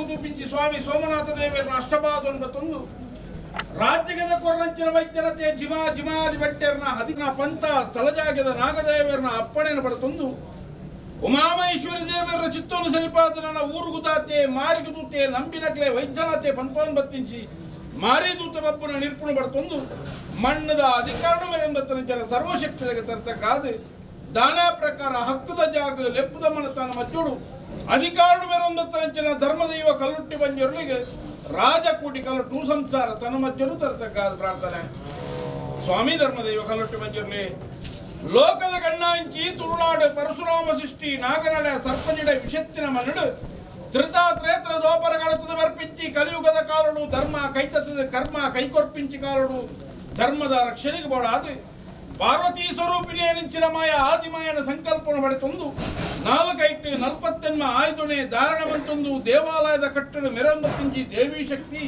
ತೂಪಿಂಚಿ ಸ್ವಾಮಿ ಸೋಮನಾಥ ದೇವರನ್ನು ಅಷ್ಟಪಾದವನ್ನು ತಂದು ರಾಜ್ಯಗದ ಕೊರ್ರಂಚಿನ ವೈದ್ಯರತೆ ಜಿಮಾದಿ ಬಟ್ಟೆರ್ನ ಹದಿನ ಪಂಥ ಸ್ಥಳಜಾಗದ ನಾಗದೇವರನ್ನ ಅಪ್ಪಣೆಯನ್ನು ಪಡೆತಂದು ಉಮಾಮಹೇಶ್ವರಿ ದೇವರ ಚಿತ್ತೋನು ಸರಿಪಾದನ ಊರುಗುದಾತೆ ಮಾರಿಗುದೂತೆ ನಂಬಿನಕ್ಲೆ ವೈದ್ಯನಾತೆ ಪಂಪವನ್ನು ಬತ್ತಿಂಚಿ ಮಾರಿದೂತ ಬಬ್ಬನ ನಿರ್ಪುಣ ಪಡೆತಂದು ಮಣ್ಣದ ಅಧಿಕಾರಣ ಮೇರೆಂಬತ್ತನ ಜನ ಸರ್ವಶಕ್ತಿಗೆ ತರ್ತಕ್ಕಾದ ದಾನ ಪ್ರಕಾರ ಹಕ್ಕದ ಜಾಗ ಲೆಪ್ಪದ ಮನತನ ಮಜ್ಜೋಡು ಅಧಿಕಾರಣ ಮೇರೊಂದತ್ತನ ಧರ್ಮದೈವ ಕಲ್ಲುಟ್ಟಿ ಬಂಜೊರಳಿಗೆ ರಾಜಕೂಟಿ ಕಲ್ಲುಟ್ಟು ಸಂಸಾರ ತನ್ನ ಮಜ್ಜರು ತರ್ತಕ್ಕಾದ ಪ್ರಾರ್ಥನೆ. ಸ್ವಾಮಿ ಧರ್ಮದೈವ ಕಲ್ಲುಟ್ಟಿ ಬಂಜೊರಲಿ ಲೋಕದ ಕಣ್ಣಾಂಚಿ ತುರುನಾಡು ಪರಶುರಾಮ ಸೃಷ್ಟಿ ನಾಗನಡ ಸರ್ಪನಿಡ ವಿಷತ್ತಿನ ಮನಡು ಧೃತಾತ್ರೇತ್ರ ದೋಪರ ಕಳತದ ಬರ್ಪಿಂಚಿ ಕಲಿಯುಗದ ಕಾಲಡು ಧರ್ಮ ಕೈತತ್ತದ ಕರ್ಮ ಕೈಕೊರ್ಪಿಂಚಿ ಕಾಲಡು ಧರ್ಮದ ರಕ್ಷಣೆಗೆ ಬೋಡಾದು ಪಾರ್ವತಿ ಸ್ವರೂಪಿಣಿಯ ನಿಂಚಿನ ಮಾಯ ಆದಿಮಾಯನ ಸಂಕಲ್ಪನ ಪಡೆತೊಂದು 40 ಆಯ್ದೊನೆ ಧಾರಣವಂತೊಂದು ದೇವಾಲಯದ ಕಟ್ಟಡ ಮೆರೊಂದಿಂಚಿ ದೇವಿ ಶಕ್ತಿ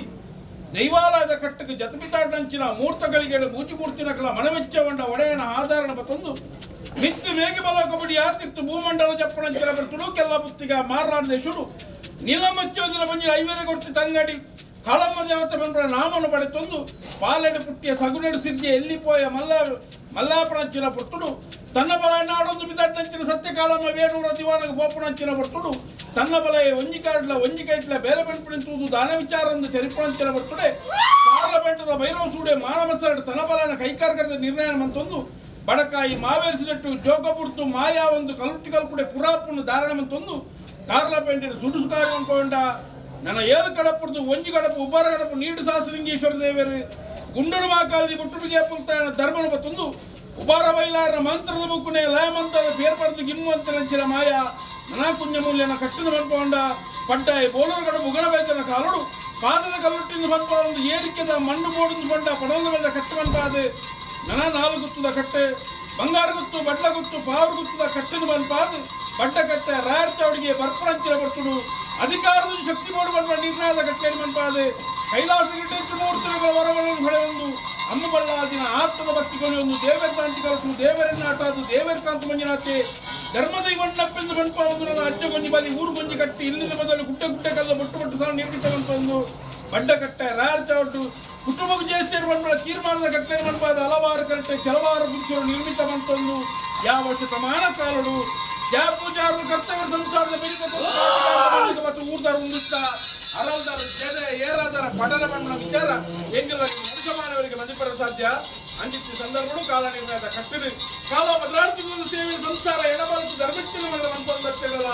ದೈವಾಲಯದ ಕಟ್ಟಕ್ಕೆ ಜತಪಿತಾಟಂಚಿನ ಮೂರ್ತಗಳಿಗೆ ಮೂರ್ತಿ ನಕಲ ಮನವೆಚ್ಚವಂಡ ಒಡೆಯನ ಆಧಾರಣ ಬತ್ತೊಂದು ನಿತ್ಯ ಮೇಘ ಬಲ ಕಬಡ್ಡಿ ಆತಿತ್ತು ಭೂಮಂಡಲ ಜಪ್ಪಣಂಚಿನ ಬರ್ತುಡು ಕೆಲ್ಲ ಬುತ್ತಿಗ ಮಾರಾಡದೆ ಶುರು ನೀಲಮಚ್ಚೋದಿನ ಬಂಜಿನ ಐವೇಲೆ ಕೊಟ್ಟು ತಂಗಡಿ ಕಳಮ್ಮ ದೇವತೆ ಬಂದ್ರ ನಾಮನು ಪಡೆತೊಂದು ಪಾಲೆಡು ಪುಟ್ಟಿಯ ಸಗುನೆಡು ಸಿದ್ಧಿ ಎಲ್ಲಿಪೋಯ ಮಲ್ಲಾಪಣಂಚಿನ ಪುಟ್ಟುಡು ತನ್ನ ಬಲ ನಾಡೊಂದು ಬಿದಟ್ಟಂಚಿನ ಸತ್ಯಕಾಲಮ್ಮ ವೇಣೂರ ದಿವಾನಗ ಗೋಪಣಂಚಿನ ಪುಟ್ಟುಡು ತನ್ನ ಬಲ ಒಂಜಿಕೈಟ್ಲ ಬೇರೆ ಬೆಂಪುಣಿಂತುವುದು ದಾನ ವಿಚಾರಂದು ತೆರಿಪಣಂಚಿನ ಪುಟ್ಟುಡೆ ಪಾರ್ಲಮೆಂಟದ ಭೈರವ ಸೂಡೆ ಮಾನಮಸರಡು ತನ್ನ ಬಲನ ಕೈಕಾರ್ಗದ ನಿರ್ಣಯ ಮಂತೊಂದು ಬಡಕಾಯಿ ಮಾವೇರಿಸಿದಟ್ಟು ಜೋಗಪುರ್ತು ಮಾಯಾ ಒಂದು ಕಲ್ಲುಟ್ಟಿಕಲ್ ಕೂಡ ಪುರಾಪುನ್ನು ಧಾರಣ ಮಂತೊಂದು ಕಾರ್ಲಪೇಂಟಿನ ಸುಡುಸು ಕಾರ್ಯವಂಡ ನನ್ನ ಏಳು ಕಡಪುರದು ಒಂಜಿ ಕಡಪು ಉಬ್ಬರ ಕಡಪು ನೀಡು ಸಾಸಲಿಂಗೇಶ್ವರ ದೇವರು ಗುಂಡಳು ಮಾಕಾಲಿ ಬುಟ್ಟುಬಿಗೆ ಪುಲ್ತಾನ ಧರ್ಮನ ಬತ್ತೊಂದು ಉಬಾರ ಬೈಲಾರ ಮಂತ್ರದ ಬುಕ್ಕುನೆ ಲಯ ಮಂತ್ರದ ಬೇರ್ಪಡ್ದು ಗಿಮ್ಮುವಂತ ನಂಚಿನ ಮಾಯ ನನಾ ಪುಣ್ಯ ಮೂಲ್ಯನ ಕಟ್ಟಿನ ಬಂಪೊಂಡ ಪಡ್ಡಾಯಿ ಬೋಳರ ಕಡಪು ಉಗಣಬೇತನ ಕಾಲುಡು ಪಾದದ ಕಲ್ಲುಟ್ಟಿನ ಬಂಪ ಒಂದು ಏರಿಕೆದ ಮಣ್ಣು ಬೋಡಿಂದು ಬಂಡ ಪಡೋಂದು ಬಂದ ಕಟ್ಟು ಬಂಪಾದು ನನ ನಾಲು ಗುತ್ತದ ಕಟ್ಟೆ ಬಂಗಾರ ಗುತ್ತು ಬಡ್ಲ ಗುತ್ತು ಪಾವರು ಗುತ್ತದ ಕಟ್ಟಿನ ಬಂಪಾದು ಬಡ್ಡ ಕಟ್ಟೆ ರಾಯರ್ ಚೌಡಿಗೆ ಬರ್ಪಣಂಚಿನ ಬರ್ತುಡು ಅಧಿಕಾರದ ಶಕ್ತಿ ಮಾಡುವ ನಿರ್ಣಯದ ಕಟ್ಟೆಯನ್ನು ಬಂಪಾದೆ ಕೈಲಾಸ ಗಿಡ್ಡೆತ್ತು ಮೂರ್ತಿಗಳ ಹೊರವನ್ನು ಹೊಳೆಯೊಂದು ಅಮ್ಮ ಬಳ್ಳಾದಿನ ಆತ್ಮದ ಭಕ್ತಿಗಳು ಒಂದು ದೇವರ ಕಾಂತಿ ಕಲಸು ದೇವರನ್ನ ಆಟಾದು ದೇವರ ಕಾಂತ ಮಂಜುನಾಥೆ ಧರ್ಮದೈವಣ್ಣಪ್ಪೆಂದು ಬಂಪ ಒಂದು ನನ್ನ ಅಜ್ಜ ಗೊಂಜಿ ಬಲಿ ಊರು ಗೊಂಜಿ ಕಟ್ಟಿ ಇಲ್ಲಿನ ಮೊದಲು ಗುಡ್ಡೆ ಕಲ್ಲ ಬೊಟ್ಟು ಸಹ ನಿರ್ಮಿತವಂತ ಒಂದು ಬಡ್ಡ ಕಟ್ಟೆ ರಾಯರ್ ಚೌಟು ಕುಟುಂಬಕ್ಕೆ ಜ್ಯೇಷ್ಠರು ಬಂದ ತೀರ್ಮಾನದ ಕಟ್ಟೆ ಬಂಪಾದ ಹಲವಾರು ಕಟ್ಟೆ ಕೆಲವಾರು ಗುರುಗಳು ನಿರ್ಮಿತವಂತೊಂದು ಯಾವ ಶತಮಾನ ಕಾಲಡು ಯಾವ ಪೂಜಾರರು ಕರ್ತವ್ಯ ಸಂಸಾರದ ಮತ್ತು ಊರ್ದಾರ ಉಂದಿಸ್ತಾ ಅರಲ್ದಾರ ಜಡೆ ಏರಾದಾರ ಪಡಲ ಬಣ್ಣ ವಿಚಾರ ಹೆಂಗಿಲ್ಲವರಿಗೆ ಮನುಷ್ಯಮಾನವರಿಗೆ ಮದುಪರ ಸಾಧ್ಯ ಅಂದಿತ್ತು ಸಂದರ್ಭಗಳು ಕಾಲ ನಿರ್ಣಯದ ಕಟ್ಟಡ ಕಾಲ ಬದಲಾಯಿಸಿಕೊಂಡು ಸೇವೆ ಸಂಸಾರ ಎಡಬಾರದು ಧರ್ಮಸ್ಥಳ ಮಂತ್ರಿಗಳ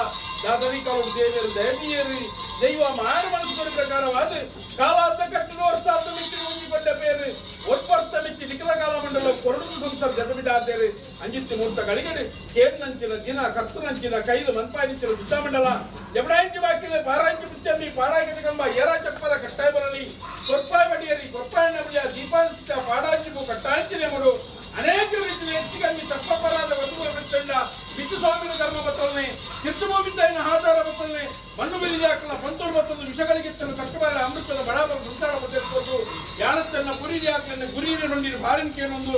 ದಾದರಿಕರು ದೇವಿಯರು ದಯನೀಯರು ದೈವ ಮಾರ ಮನಸ್ಸುಗಳ ಪ್ರಕಾರವಾದ ಕಾಲಾದ ಕಟ್ಟಡ ವರ್ಷಾದ ಮಿತ್ರ ಹೊಂದಿಕೊಂಡ ಬೇರೆ ಒಪ್ಪರ್ಥ ಮಿಚ್ಚಿ ನಿಖಲ ಕಾಲ ಮಂಡಲ ಕೊರಡು ಸಂಸಾರ ಜಗಬಿಡಾದೇರಿ ಅಂಜಿತ್ತು ಮೂರ್ತ ಗಳಿಗಡೆ ಕೇನ್ನಂಚಿನ ದಿನ ಕರ್ತನಂಚಿನ ಕೈಲು ಮನ್ಪಾಯಿಸಿನ ವಿದ್ಯಾಮಂಡಲ ಜಬಡಾಂಚಿ ಬಾಕಿಲೆ ಪಾರಾಂಚಿ ಮುಚ್ಚಮ್ಮಿ ಪಾರಾಗಿದ ಕಂಬ ಏರಾ ಚಪ್ಪರ ಕಟ್ಟಾಯ ಬರಲಿ ಕೊರ್ಪಾಯ ಬಡಿಯರಿ ಕೊರ್ಪಾಯ ನಬಳಿಯ ದೀಪಾಂಚಿತ ಪಾಡಾಂಚಿಗೂ ಕಟ್ಟಾಂಚಿನ ಮಡು ಅನೇಕ ರೀತಿಯ ಹೆಚ್ಚಿಗಾಗಿ ತಪ್ಪಪರಾದ ವಧುಗಳ ಕಟ್ಟಂಡ ಬಿದ್ದು ಸ್ವಾಮಿನ ಧರ್ಮ ಬತ್ತಲನೆ ಕಿತ್ತುಭೂಮಿದ್ದಾಯಿನ ಆಧಾರ ಬತ್ತಲನೆ ಮಣ್ಣು ಬೆಲಿದೆ ಹಾಕಲ ಪಂತೂರು ಬತ್ತಲು ವಿಷಗಳಿಗಿತ್ತನ್ನು ಕಟ್ಟಬಾರ ಅಮೃತದ ಬಡಾಬರ ಸಂಸಾರ ಬತ್ತಿರ್ಬೋದು ಯಾನತ್ತನ್ನ ಗುರಿದಿ ಹಾಕಲನ್ನ ಗುರಿಯ ನುಂಡಿನ ಬಾರಿನ ಕೇಳೊಂದು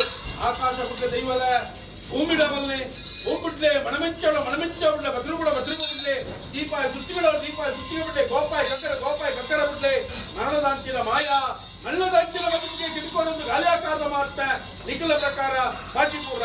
ಆಕಾಶ ಬುಡ್ಡ ದೈವಲ ಭೂಮಿಡವಲ್ಲೆ ಭೂಮಿಡ್ಲೆ ಮಣಮೆಂಚವಳ್ಳ ಬದ್ರುಬಿಡ್ಲೆ ದೀಪಾಯ ಸುತ್ತಿಬಿಡ್ಲೆ ಗೋಪಾಯ ಕಕ್ಕರ ಬಿಡ್ಲೆ ಮರಣದಾಂಚಿನ ಮಾಯಾ ಮಣ್ಣದಾಂಚಿನ ಬದುಕಿಗೆ ಕಿಡ್ಕೊಂಡೊಂದು ಗಾಲಿಯಾಕಾರದ ಮಾತ ನಿಖಿಲ ಪ್ರಕಾರ ಕಾಶಿಪುರ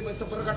வைத்து பிறகு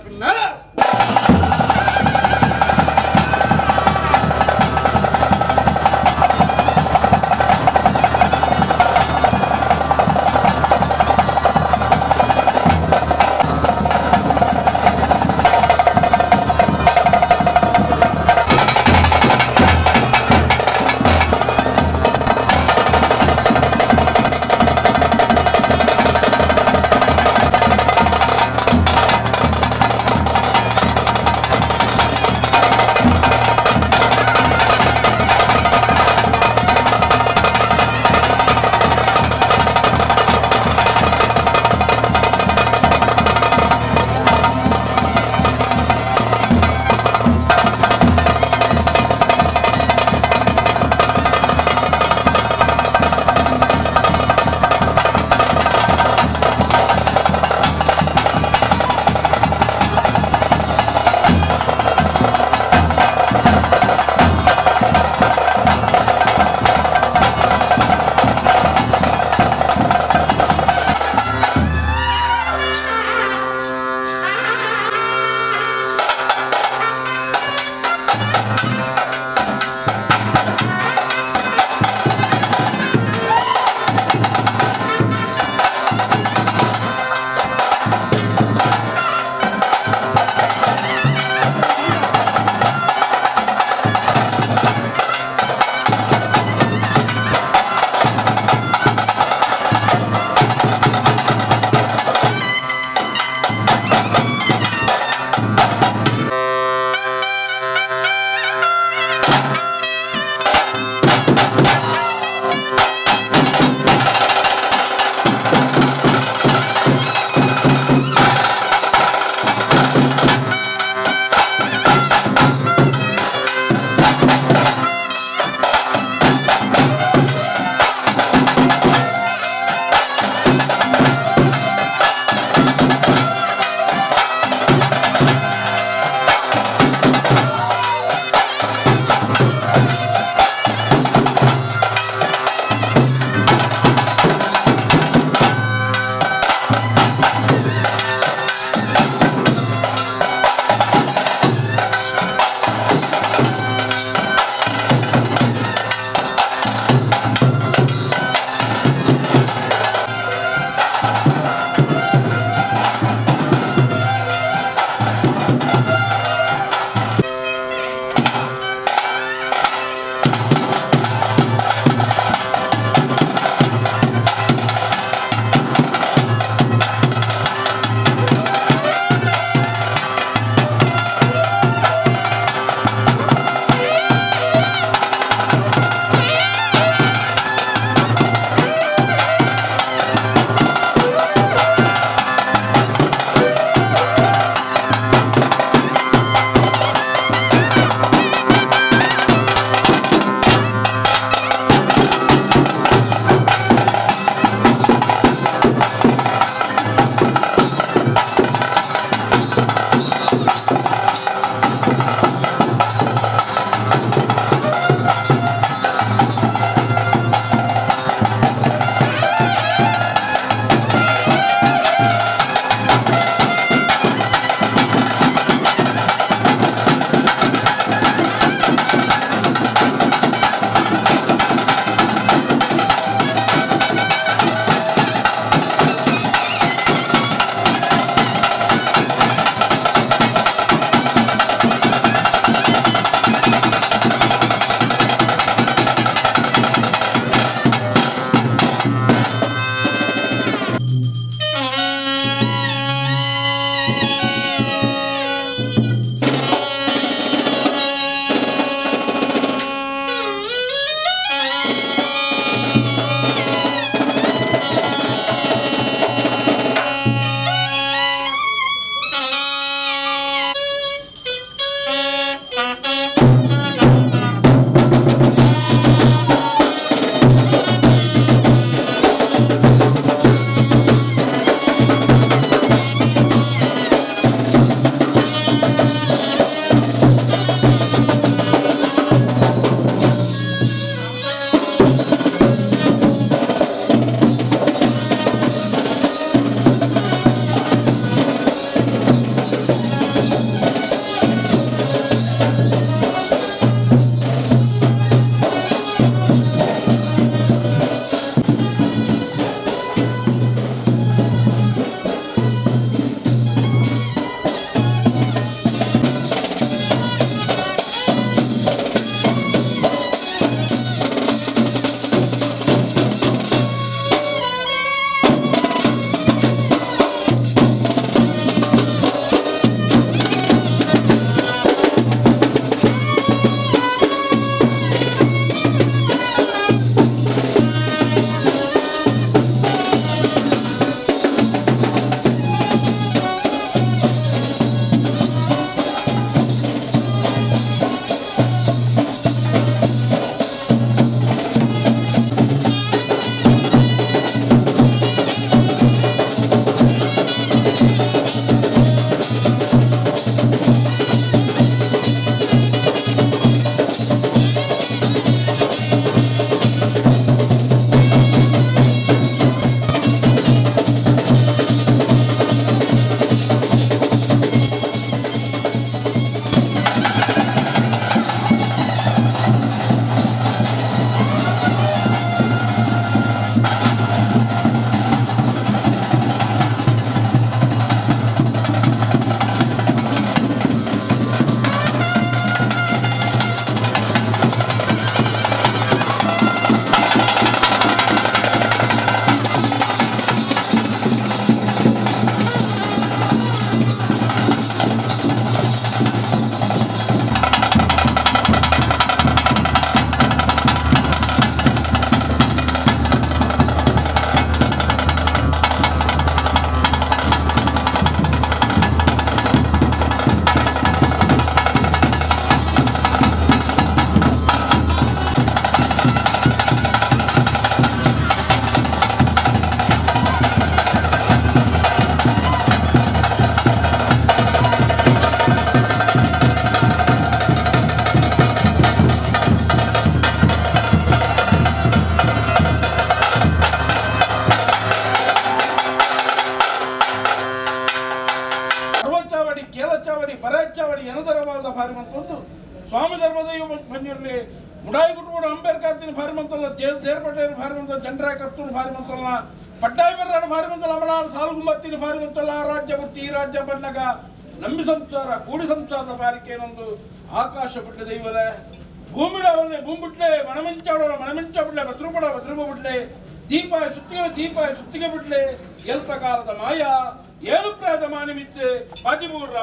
ಪರೇಚ್ಛಾವಡಿ ಪರೇಚ್ಛಾವಡಿ ಎನದರವಾದ ಪಾರಿಮಂತೊಂದು ಸ್ವಾಮಿ ಧರ್ಮದೈವ ಪಂಜುರ್ಲಿ ಮುಡಾಯಿ ಕುಟುಂಬ ಅಂಬೇಡ್ಕರ್ ತಿನ ಪಾರಿಮಂತಲ್ಲ ದೇರ್ಪಟ್ಟೆನ ಪಾರಿಮಂತ ಜನರ ಕರ್ತೂರು ಪಾರಿಮಂತಲ್ಲ ಪಟ್ಟಾಯಿ ಬರ್ರಾಡ ಪಾರಿಮಂತಲ್ಲ ಅಮನಾಳ ಸಾಲುಗುಂಬತ್ತಿನ ಪಾರಿಮಂತಲ್ಲ ರಾಜ್ಯ ಬುಟ್ಟಿ ಈ ರಾಜ್ಯ ಬಣ್ಣಗ ನಂಬಿ ಸಂಸಾರ ಕೂಡಿ ಸಂಸಾರದ ಪಾರಿಕೆ ಏನೊಂದು ಆಕಾಶ ಬಿಟ್ಟ ದೈವಲೆ ಭೂಮಿಡವನ್ನೇ ಭೂಮಿಬಿಟ್ಲೆ ಮಣಮಿಂಚಾಡೋಣ ಮಣಮಿಂಚ ಬಿಡ್ಲೆ ಬದ್ರುಬಡ ಬದ್ರುಬ ಬಿಡ್ಲೆ ದೀಪಾಯ ಸುತ್ತಿಗೆ ಬಿಡ್ಲೆ ಎಲ್ಪ ಕಾಲದ ಮಾಯ ಏಳು ಪ್ರಾಯದ ಮಾನಿಮಿತ್ತೆ ಪಾತಿಪೂರ್ರ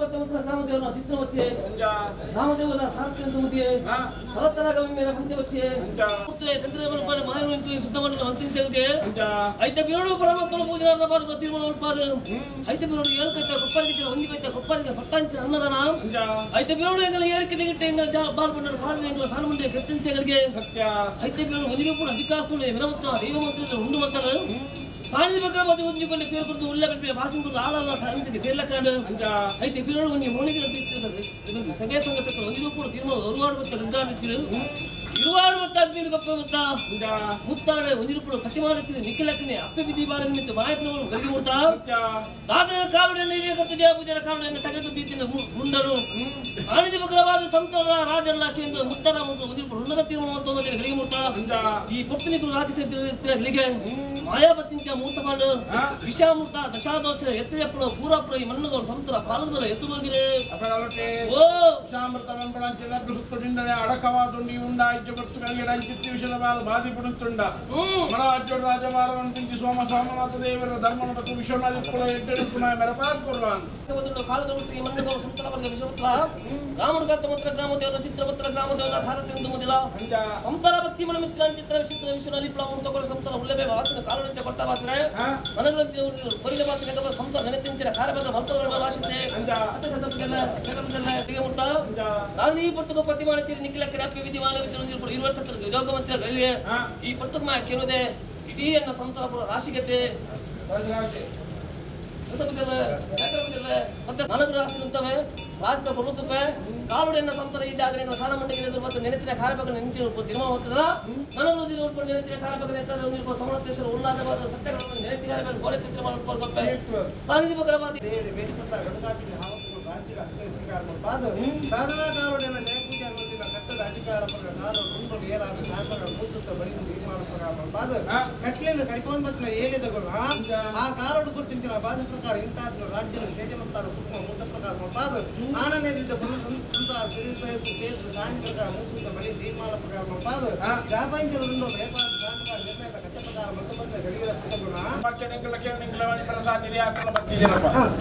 ರಾಮದೇವರ ಚಿತ್ರವತ್ತೆ ರಾಮದೇವರ ಸಾರಥ್ಯಂತಮುದಿಯೇ ಸರತರಾಗ ಮೇರೆ ಪಂಚವತ್ತೆ ಪುತ್ರೆ ಚಂದ್ರಮನ ಮಾಯವಂತಿ ಸುತ್ತಮನ ಅಂತಿಂಚಗೆ ಐತೆ ಬಿರೋಡು ಪರಮಾತ್ಮನ ಪೂಜಾರ ಪಾದ ತಿರುಮಲ ಪಾದ ಐತೆ ಬಿರೋಡು ಏಳ್ಕೈತೆ ಕೊಪ್ಪರಿಗೆ ಹೊಂದಿಕೈತೆ ಕೊಪ್ಪರಿಗೆ ಪಟ್ಟಂಚ ಅನ್ನದಾನ ಐತೆ ಬಿರೋಡು ಎಂಗಳ ಏರಿಕೆ ತೆಗಿಟ್ಟೆ ಎಂಗಳ ಬಾಲ್ಪಂಡರು ಪಾದ ಎಂಗಳ ಸಾನಮಂಡೆ ಕೆತ್ತಂಚಗಳಿಗೆ ಐತೆ ಬಿರೋಡು ಒಂದಿನ ಕೂಡ ಅಧಿಕಾರಸ್ಥುಳೆ ವಿನಮತ್ತ ದೈವಮಂತ್ರಿ ಉಂಡು ಮತ್ತರು ಸಾಣಿದ ಬಗ್ಗೆ ಮತ್ತೆ ಒಂದಿಕೊಂಡು ಸೇರ್ಕೊಂಡು ಉಳ್ಳ ಬಿಟ್ಟು ಭಾಷೆಗಳು ಆಳಲ್ಲ ಸಾಣಿಗೆ ಸೇರ್ಲಕ್ಕಾಂಡು ಐತೆ ಬಿರೋಡು ಒಂದು ಮೋಣಿಗೆ ಸಭೆ ಸಂಗತಿ ಒಂದಿನ ಕೂಡ ತಿರುಮಲ ಒರುವಾಡುವಂತ ಗಂಗಾಣಿದ್ರು ಇರುವಾಡುವಂತ ಅಗ್ನಿ ಗಪ್ಪ ಮುತ್ತಾಡೆ ಒಂದಿರುಪುಡು ಕತಿ ಮಾಡುತ್ತೀನಿ ನಿಖಿಲಕ್ಕನೆ ಅಪ್ಪೆ ಬಿದ್ದಿ ಬಾರಗಿ ನಿಂತು ಮಾಯಪ್ಪನವರು ಗರಿಗೆ ಮುಡ್ತಾ ದಾದನ ಕಾವಡಿಯನ್ನು ಹಿರಿಯ ಕತ್ತು ಜಯ ಪೂಜನ ಕಾವಡಿಯನ್ನು ತೆಗೆದು ಬೀತಿನ ಮುಂಡರು ಆಣಿದ ಬಗ್ರವಾದ ಸಂತರ ರಾಜಲ್ಲ ಕೇಂದ್ರ ಮುತ್ತರ ಮತ್ತು ಒಂದಿರುಪುಡು ಉನ್ನತ ತೀರ್ಮಾನ ಗರಿಗೆ ಮುಡ್ತಾ ಈ ಪೊಟ್ಟನಿಕರು ರಾಜ್ಯಗಳಿಗೆ ಮಾಯಾಪತ್ತಿಂಚ ಮೂರ್ತಪಾಂಡು ವಿಷಾಮೂರ್ತ ದಶಾದೋಷ ಎತ್ತಯಪ್ಪಳು ಪೂರಾಪುರ ಈ ಮಣ್ಣುಗಳು ಸಂತರ ಪಾಲುದರ ಎತ್ತು ಹೋಗಿರೆ ಓ ವಿಷಾಮೃತ ವೆಂಬಳಂಚಿನ ದುರುತ್ತುಡಿಂಡನೆ ಅಡಕವಾದುಂಡಿ ಉಂಡಾಯ್ತು ಭಕ್ತಗಳಿಗೆ ರಾಜ್ಯತ್ತಿ ವಿಷದ ಬಾಲು ಬಾಧಿಪಡುತ್ತುಂಡ ಮನರಾಜ್ಯೋಡ ರಾಜಮಾರವನ್ನು ಸೋಮ ಸೋಮನಾಥ ದೇವರ ಧರ್ಮನ ಮತ್ತು ವಿಶ್ವನಾಥಿಕ್ಕುಳ ಎಟ್ಟೆಡುತ್ತುನ ಮೆರಪಾತ್ ಕೊರ್ವಾನ್ ಕಾಲದೊಟ್ಟು ಈ ಮಣ್ಣುಗಳು ಸಂತರ ವರ್ಗ ವಿಷವತ್ಲ ರಾಮನ ಕರ್ತಮತ್ರ ಗ್ರಾಮದೇವರ ಚಿತ್ರಪತ್ರ ಗ್ರಾಮದೇವರ ಸಾರಥ್ಯಂದು ಮೊದಲ ಸಂತರ ಭಕ್ತಿ ಮನ ಮಿತ್ರ ಚಿತ್ರ ವಿಚಿತ್ರ ವಿಶ್ವನಲ್ಲಿ ಪ್ಲಾವನ್ ತಗೊಳ್ಳ ಸಂತರ ಉಳ್ಳಬೆ ವಾಸನೆ ಕಾಲುಂಚ ಕೊಡ್ತಾ ವಾಸನೆ ನನಗಂತೆ ಕೊರಿಲೆ ವಾಸನೆ ಕದ ಸಂತರ ನೆನೆತಿಂಚಿನ ಕಾರ್ಯಭದ್ರ ಭಕ್ತಗಳ ವಾಸನೆ ಅತ್ತೆ ಸಂದರ್ಭದಲ್ಲ ಜಗತ್ತಲ್ಲ ತೆಗೆ ಮುಟ್ಟ ನಾನು ಈ ಪುಸ್ತಕ ಪಟ್ಟಿ ಮಾಡುತ್ತೀನಿ ನಿಖಿಲ ಕ್ರಾಪಿ ವಿಧಿ ಮಾಲವಿದ್ದರು ಇರುವರ್ ಸತ್ರ ಯೋಗಮಂತ್ರ ಗಲಿಗೆ ಈ ಪುಸ್ತಕ ಮಾ ಕೇಳುವುದೇ ಇಡೀ ಅನ್ನ ಸಂತರ ರಾಶಿಗತೆ ಮತ್ತೆ ನನಗೂ ರಾಶಿ ನಿಂತವೆ ರಾಶಿದ ಬರುತ್ತವೆ ಕಾವಡಿಯನ್ನ ಸಂತರ ಈ ಜಾಗರಣೆ ಸಾಲ ಮಂಡಿಗೆ ಮತ್ತು ನೆನೆತಿನ ಕಾರ್ಯಭಾಗ ನಿಂತಿರುವ ತಿರುಮ ಹೋಗ್ತದ ನನಗೂ ನೋಡ್ಕೊಂಡು ನೆನೆತಿನ ಕಾರ್ಯಭಾಗ ಸಮರ್ಥೇಶ್ವರ ಉಲ್ಲಾಸವಾದ ಸತ್ಯಗಳನ್ನು ನೆನೆತಿ ಕಾರ್ಯಭಾಗ ಗೋಡೆ ಚಿತ್ರ ಮಾಡಿಕೊಳ್ಬೇಕು ಸಾನಿಧಿ ಬಗ್ರವಾದಿ ಸಾಧನಾಕಾರುಡೆನ ಜಯಪೂಜಾ ಮಂದಿರ ಕಟ್ಟಡ ಅಧಿಕಾರ ಪ್ರಕಾರ ರುಂಡ್ರು ಏರಾದ ಶಾಸನ ಮೂಸುತ್ತ ಬಳಿ ನಿರ್ಮಾಣ ಪ್ರಕಾರ ಕಟ್ಲೆಯನ್ನು ಕರಿಕೊಂಬತ್ತಿನ ಏಳಿದಗಳು ಆ ಕಾರೋಡು ಗುರುತಿಂಚಿನ ಬಾದ ಪ್ರಕಾರ ಇಂತಾದ ರಾಜ್ಯದ ಸೇಜೆ ಮುಂತಾದ ಕುಟುಂಬ ಮುದ್ದ ಪ್ರಕಾರ ಪಾದ ಆನಂದಿದ್ದ ಸಂಸಾರ ಸೇರಿದ ಸಾನಿ ಪ್ರಕಾರ ಮೂಸುತ್ತ ಬಳಿ ನಿರ್ಮಾಣ ಪ್ರಕಾರ ಪಾದ ವ್ಯಾಪಾರ ರುಂಡ್ರು ವ್ಯಾಪಾರ ಶಾಸಕ ನಿರ್ಣಯದ ಕಟ್ಟ ಪ್ರಕಾರ ಮತ್ತೊಬ್ಬ ಗಡಿಗಳ ಕುಟುಂಬನ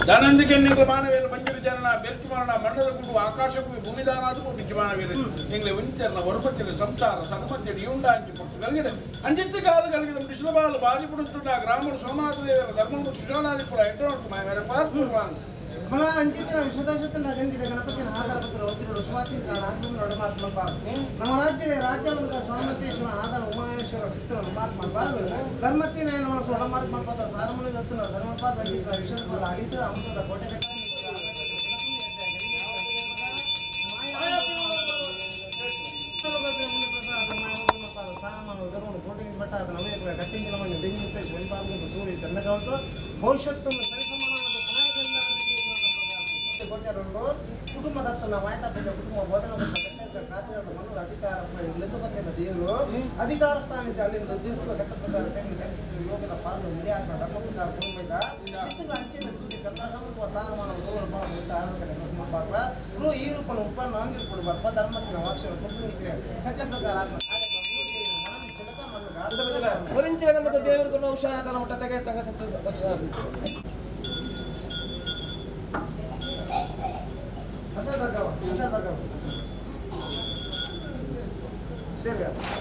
ದಾನಂದಿಗೆ ಮಾನವೇಲು ಪಂಚದ ಜನನ ಬೆರ್ಕಿ ಮಾರಣ ಮಣ್ಣದ ಗುಂಡು ಆಕಾಶಕ್ಕೂ ಭೂಮಿದಾನಾದಕ್ಕೂ ಬಿಜ್ಜಮಾನವೇರು ಎಂಗ್ಲೆ ವಿಂಚರ್ನ ಹೊರಪತ್ತಿನ ಸಂಸಾರ ಸನ್ಮಧ್ಯಡಿ ಉಂಡಾಂಚಿ ಪಟ್ಟು ಕಲ್ಗಿಡೆ ಅಂಜಿತ್ತು ಕಾಲು ಕಲ್ಗಿದ ಕೃಷ್ಣಬಾಲು ಬಾಜಿಪುಡುತ್ತುಂಡ ಗ್ರಾಮರು ಸೋಮನಾಥ ದೇವರ ಧರ್ಮಗಳು ಶಿಶಾನಾದಿಪುರ ಎಂಟು ಮಾಯವೇರ ಪಾರ್ಪುರ್ವಾನ್ మన అంచిత విశదోషత నగంగిద గణపతి ఆధారపత్ర ఒత్తిడు స్వాతంత్ర ఆత్మనోడ మాత్మ ನಮ್ಮ ರಾಜ್ಯದ ರಾಜ್ಯವಂತ ಸ್ವಾಮತೇಶ್ವರ ಆಧಾರ ಉಮಾಯೇಶ್ವರ ಚಿತ್ರ ಮಾತ್ಮ ಬಾದು ಧರ್ಮತಿ ನಯನ ಸೋಡ ಮಾತ್ಮ ಪದ ಸಾರಮನೆ ದತ್ತನ ಧರ್ಮಪಾದ ಅಂಗಿತ ವಿಷದಪಾಲ ಅಳಿತ ಅಮೃತದ ಕೋಟೆ ಕಟ್ಟ ಭವಿಷ್ಯತ್ತು ಕುಟುಂಬದತ್ತ ವಾಯ್ತಾ ಕುಟುಂಬ ಬೋಧನ ಮನು ಅಧಿಕಾರ ದೇವರು ಅಧಿಕಾರ ಸ್ಥಾನಕ್ಕೆ ಅಲ್ಲಿಂದ ಘಟ್ಟ ಪ್ರಕಾರ ಯೋಗದ ಪಾಲನೆ ನಿರ್ಯಾಸ ಧರ್ಮ ಪ್ರಕಾರ ಕುಟುಂಬ ಅಂಚಿನ ಸೂರ್ಯ ಚಂದ್ರಕಾಂತ ಸಾಲಮಾನ ಈ ರೂಪನ ಉಪ್ಪನ್ನು ಹಂಗಿರ್ಕೊಡು ಬರ್ಪ ಧರ್ಮಕ್ಕಿನ ವಾಕ್ಷರ ಕುಟುಂಬಕ್ಕೆ ಘಟ್ಟ ಪ್ರಕಾರ ದೇವರು ಔಷಧ ಮಟ್ಟ ತೆಗೆ ತಂಗ ದಕ್ಷಿಣ asal bagawa siap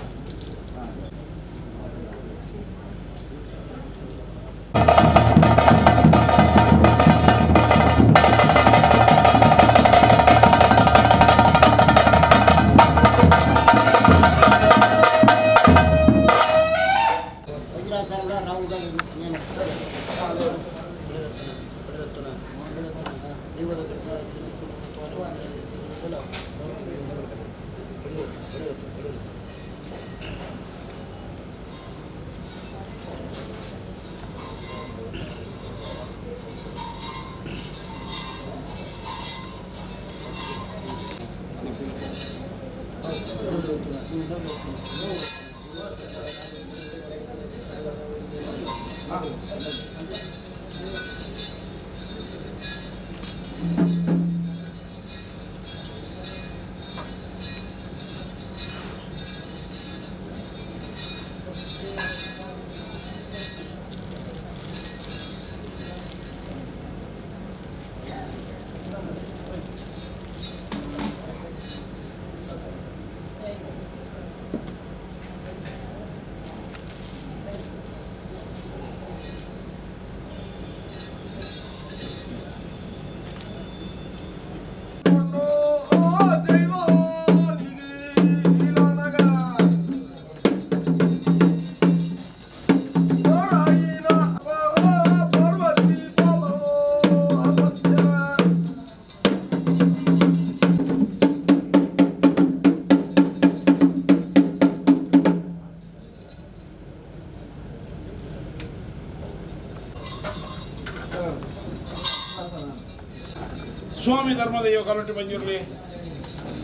ದೈವ ಕಲಟಿ ಬಂಜಿರಲಿ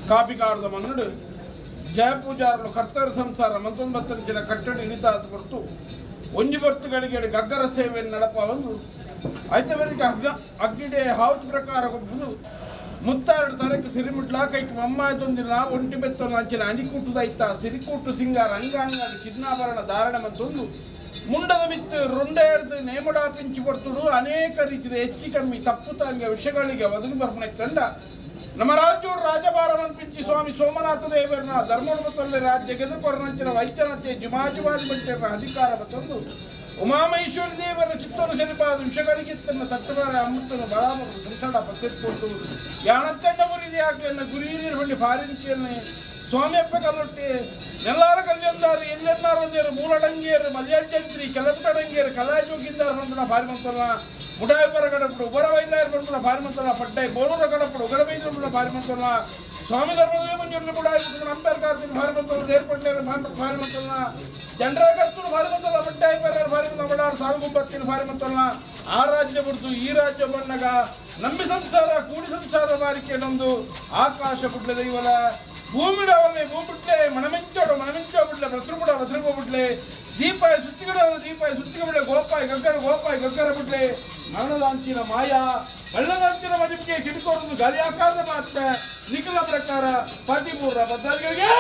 ಕಾಪಿ ಕಾರದ ಮನ್ನಡು ಜಯಪೂಜಾರಲು ಕರ್ತವ್ಯ ಸಂಸಾರ ಮಂತೊಂಬತ್ತಂಚಿನ ಕಟ್ಟಡಿ ಇಳಿತಾದ ಹೊರತು ಒಂಜಿ ಬರ್ತುಗಳಿಗೆ ಗಗ್ಗರ ಸೇವೆಯನ್ನು ನಡಪ ಒಂದು ಐತವರಿಗೆ ಅಗ್ನಿಡೆ ಹಾವತಿ ಪ್ರಕಾರ ಕೊಬ್ಬುದು ಮುತ್ತಾರಡು ತರಕ್ಕೆ ಸಿರಿಮುಟ್ಲ ಕೈకి ಮಮ್ಮಾಯ್ತೊಂದಿನ ಒಂಟಿ ಬೆತ್ತನ್ನು ಅಂಚಿನ ಅಣಿಕೂಟುದೈತ ಸಿರಿಕೂಟು ಸಿಂಗಾರ ಅಂಗಾಂಗಾಡಿ ಚಿನ್ನಾಭರಣ ಧಾರಣ ಮತ್ತೊಂದು ಮುಂಡದ ಮಿತ್ತು ರುಂಡೇರ್ದು ನೇಮಡ ಪಿಂಚಿ ಕೊಡ್ತುಡು ಅನೇಕ ರೀತಿಯ ಹೆಚ್ಚು ಕಮ್ಮಿ ತಪ್ಪು ತಾಂಗ ವಿಷಯಗಳಿಗೆ ಒದಗಿ ಬರ್ಪಣೆ ತಂಡ ನಮ್ಮ ರಾಜ್ಯರು ರಾಜಭಾರ ಮನ್ಪಿಂಚಿ ಸ್ವಾಮಿ ಸೋಮನಾಥ ದೇವರನ್ನ ಧರ್ಮೋನ್ಮತಲ್ಲಿ ರಾಜ್ಯ ಗೆದುಕೊರನಂಚಿನ ವೈದ್ಯನತೆ ಜುಮಾಜುವಾದಿ ಬಂಟೇರನ ಅಧಿಕಾರ ಬಂದು ಉಮಾಮಹೇಶ್ವರಿ ದೇವರ ಚಿತ್ತೂರು ಸರಿಪಾದ ವಿಷಯಗಳಿಗೆ ತನ್ನ ತಟ್ಟುಗಾರ ಅಮೃತನು ಬಲಾಮರು ಸಂಸಡ ಪತ್ತೆತ್ಕೊಂಡು ಯಾಣತ್ತಂಡ ಮುರಿದಿ ಆಕೆಯನ್ನ ಗುರಿ ನೀರು ಹೊಂಡಿ ಫಾರಿನ್ಸಿಯನ್ನೇ ಸ್ವಾಮಿಯಪ್ಪ ಕಲ್ಲೊಟ್ಟಿ ಎಲ್ಲಾರ ಕಲ್ಯಂದಾರು ಎಲ್ಲೆನ್ನಾರು ಒಂದೇರು ಮೂಲಡಂಗಿಯರು ಮಲ್ಯಾಜಂತ್ರಿ ಕೆಲಪಟಡಂಗಿಯರು ಕಲಾಜೋಗಿಂದಾರು ಬಂದ ಭಾರಿ ಮಂತಲ್ಲ ಮುಡಾಯಪರ ಕಡಪಡು ಉಬರ ವೈದ್ಯರು ಬಂದ ಭಾರಿ ಮಂತಲ್ಲ ಪಡ್ಡಾಯಿ ಬೋಳೂರ ಕಡಪಡು ಉಗರ ವೈದ್ಯರು ಭಾರಿ ಮಂತಲ್ಲ ಸ್ವಾಮಿ ಧರ್ಮದೇ ಮಂಜೂರು ಕೂಡ ಅಂಬೇರ್ ಕಾರ್ತಿನ ಭಾರಿ ಮಂತಲ್ಲ ದೇರ್ಪಟ್ಟೆ ಭಾರಿ ಮಂತಲ್ಲ ಜನರ ಕರ್ತರು ಭಾರಿ ಮಂತಲ್ಲ ಪಡ್ಡಾಯಿಪರ ಭಾರಿ ಮಂತಲ್ಲ ಬಡಾರು ಸಾಲುಗುಂಬತ್ತಿನ ಭಾರಿ ಮಂತಲ್ಲ ಆ ರಾಜ್ಯ ಬಿಡ್ತು ಈ ರಾಜ್ಯ ಬಣ್ಣಗ ನಂಬಿ ಸಂಸಾರ ಕೂಡಿ ಸಂಸಾರ ಬಾರಿಕೆ ನಮ್ದು ಆಕಾಶ ಬಿಡ್ಲೆ ದೈವಲ ಭೂಮಿಡವನ್ನೇ ಭೂಮಿಡ್ಲೆ ಮನಮಿಂಚೋಡು ಬಿಡ್ಲೆ ಬಸರು ಕೂಡ ಬಸರು ಬಿಡ್ಲೆ ದೀಪಾಯ ಸುತ್ತಿಗೆ ಬಿಡ್ಲೆ ಗೋಪಾಯಿ ಗಗ್ಗರ ಬಿಡ್ಲೆ ಮರಣದಾಂಚಿನ ಮಾಯಾ ಕಳ್ಳದಾಂಚಿನ ಮದುವೆಗೆ ಕಿಡಿಕೋಡುವುದು ಗಾಳಿ ಆಕಾರದ ಮಾತ್ರ ನಿಖಿಲ ಪ್ರಕಾರ 13 ಬದ್ಧಾರಿಗಳಿಗೆ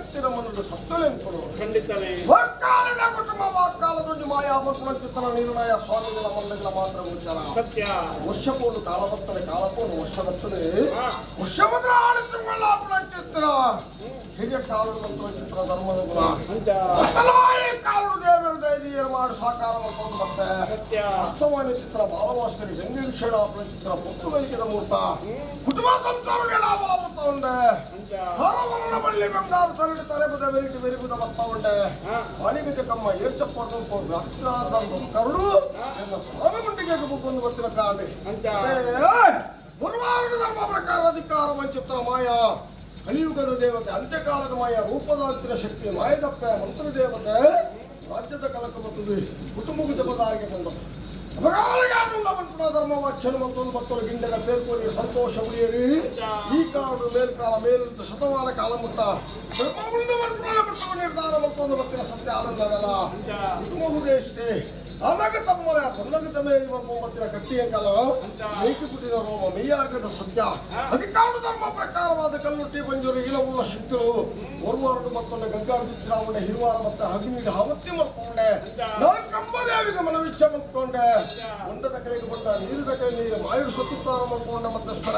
ಕತ್ತಿನ ಮನದ ಸತ್ತಲೆಂಪರು ಖಂಡಿತವೇ ಕಾಲದ ಕುಟುಂಬ ಕಾಲದೊಂದು ಮಾಯಾ ಚಿತ್ತನ ನಿರ್ಣಯ ಸ್ವಾಮಿಗಳ ಮಂದಗಳ ಮಾತ್ರ ಗೋಚರ ಸತ್ಯ ವರ್ಷಪೋಡು ಕಾಲವತ್ತನೆ ಕಾಲಪೋನು ವರ್ಷವತ್ತನೆ ವರ್ಷಭದ್ರ ಆಳಿಸಿಕೊಳ್ಳಾಪುರ ಚಿತ್ರ ಹಿರಿಯ ಕಾಲದ ಮಂತ್ರ ಚಿತ್ರ ಧರ್ಮದ ಗುಣ ಕಾಲರು ದೇವರ ದೈದಿಯರು ಮಾಡಿ ಸಾಕಾರ ಮಾಡ್ಕೊಂಡು ಮತ್ತೆ ವಾಸ್ತವಾನಿ ಚಿತ್ರ ಬಾಲವಾಸ್ತರಿ ಗಂಗೇಶ್ವರ ಚಿತ್ರ ಪುತ್ತುಗಳಿಕೆದ ಮೂರ್ತ ಕುಟುಂಬ ಸಂಸಾರಗಳ ಲಾಭ ಉಂಡೆ ಸರವರಣ ಬಳ್ಳಿ ಬಂಗಾರ ಸರಳಿ ತಲೆಬುದ ಬೆರಿಟಿ ಬೆರಿಬುದ ಬತ್ತ ಉಂಡೆ ವಾಣಿಜ್ಯ ಕಮ್ಮ ಏರ್ಚಪ್ಪಡ್ದು ಕರುಡು ಸ್ವಾಮಿ ಗುಂಡಿಗೆ ಮುಗ್ಗೊಂದು ಗೊತ್ತಿನ ಕಾಣಿ ಗುರುವಾರದ ಧರ್ಮ ಪ್ರಕಾರ ಅಧಿಕಾರ ವಂಚಿತ್ರ ಮಾಯ ಕಲಿಯುಗದ ದೇವತೆ ಅಂತ್ಯಕಾಲದ ಮಾಯ ರೂಪದಾಂತಿನ ಶಕ್ತಿ ಮಾಯದಪ್ಪ ಮಂತ್ರ ದೇವತೆ ರಾಜ್ಯದ ಕಲಕ ಬರ್ತದೆ ಕುಟುಂಬದ ಜಪದಾರಿಗೆ ಬಂದದ್ದು ಧರ್ಮ ವಾಚ್ಯನ ಮತ್ತೊಂದು ಮತ್ತೊಂದು ಗಿಂಡಗ ಸೇರ್ಕೊಳ್ಳಿ ಸಂತೋಷ ಉಳಿಯರಿ ಈ ಕಾಲದ ಮೇಲ್ಕಾಲ ಮೇಲಿಂದ ಶತಮಾನ ಕಾಲ ಮುಟ್ಟ ನಿರ್ಧಾರ ಮತ್ತೊಂದು ಮತ್ತಿನ ಸತ್ಯ ಆನಂದರಲ್ಲ ಕುಟುಂಬವುದೇ ಇಷ್ಟೇ ಅನಗ ತಮ್ಮರ ಹೊನ್ನಗದ ಮೇಲೆ ಮತ್ತಿನ ಕಟ್ಟಿಯಂಕಲ ಮೇಕಿಪುಟ್ಟಿನ ರೋಮ ಮೇಯಾಗದ ಸತ್ಯ ಅಧಿಕಾರದ ಧರ್ಮ ಪ್ರಕಾರವಾದ ಕಲ್ಲುಟ್ಟಿ ಬಂಜೂರು ಇಲವುಳ್ಳ ಶಕ್ತಿಗಳು ಒರ್ವಾರದು ಮತ್ತೊಂದು ಗಂಗಾಭಿಶ್ರಾವಣೆ ಹಿರುವಾರ ಮತ್ತೆ ಹಗ್ನಿಗೆ ಹವತ್ತಿ ಮತ್ತೊಂಡೆ ನಾನು ಕಂಬದೇವಿಗೆ ಮನವಿಚ್ಛ ಮತ್ತೊಂಡೆ ಒಂದದ ಕಲೆಗೆ ಬಂದ ನೀರಿದ ಕೈ ನೀರು ಮಾಯುರು ಸುತ್ತಾರ ಮತ್ತೊಂಡ ಮತ್ತಷ್ಟರ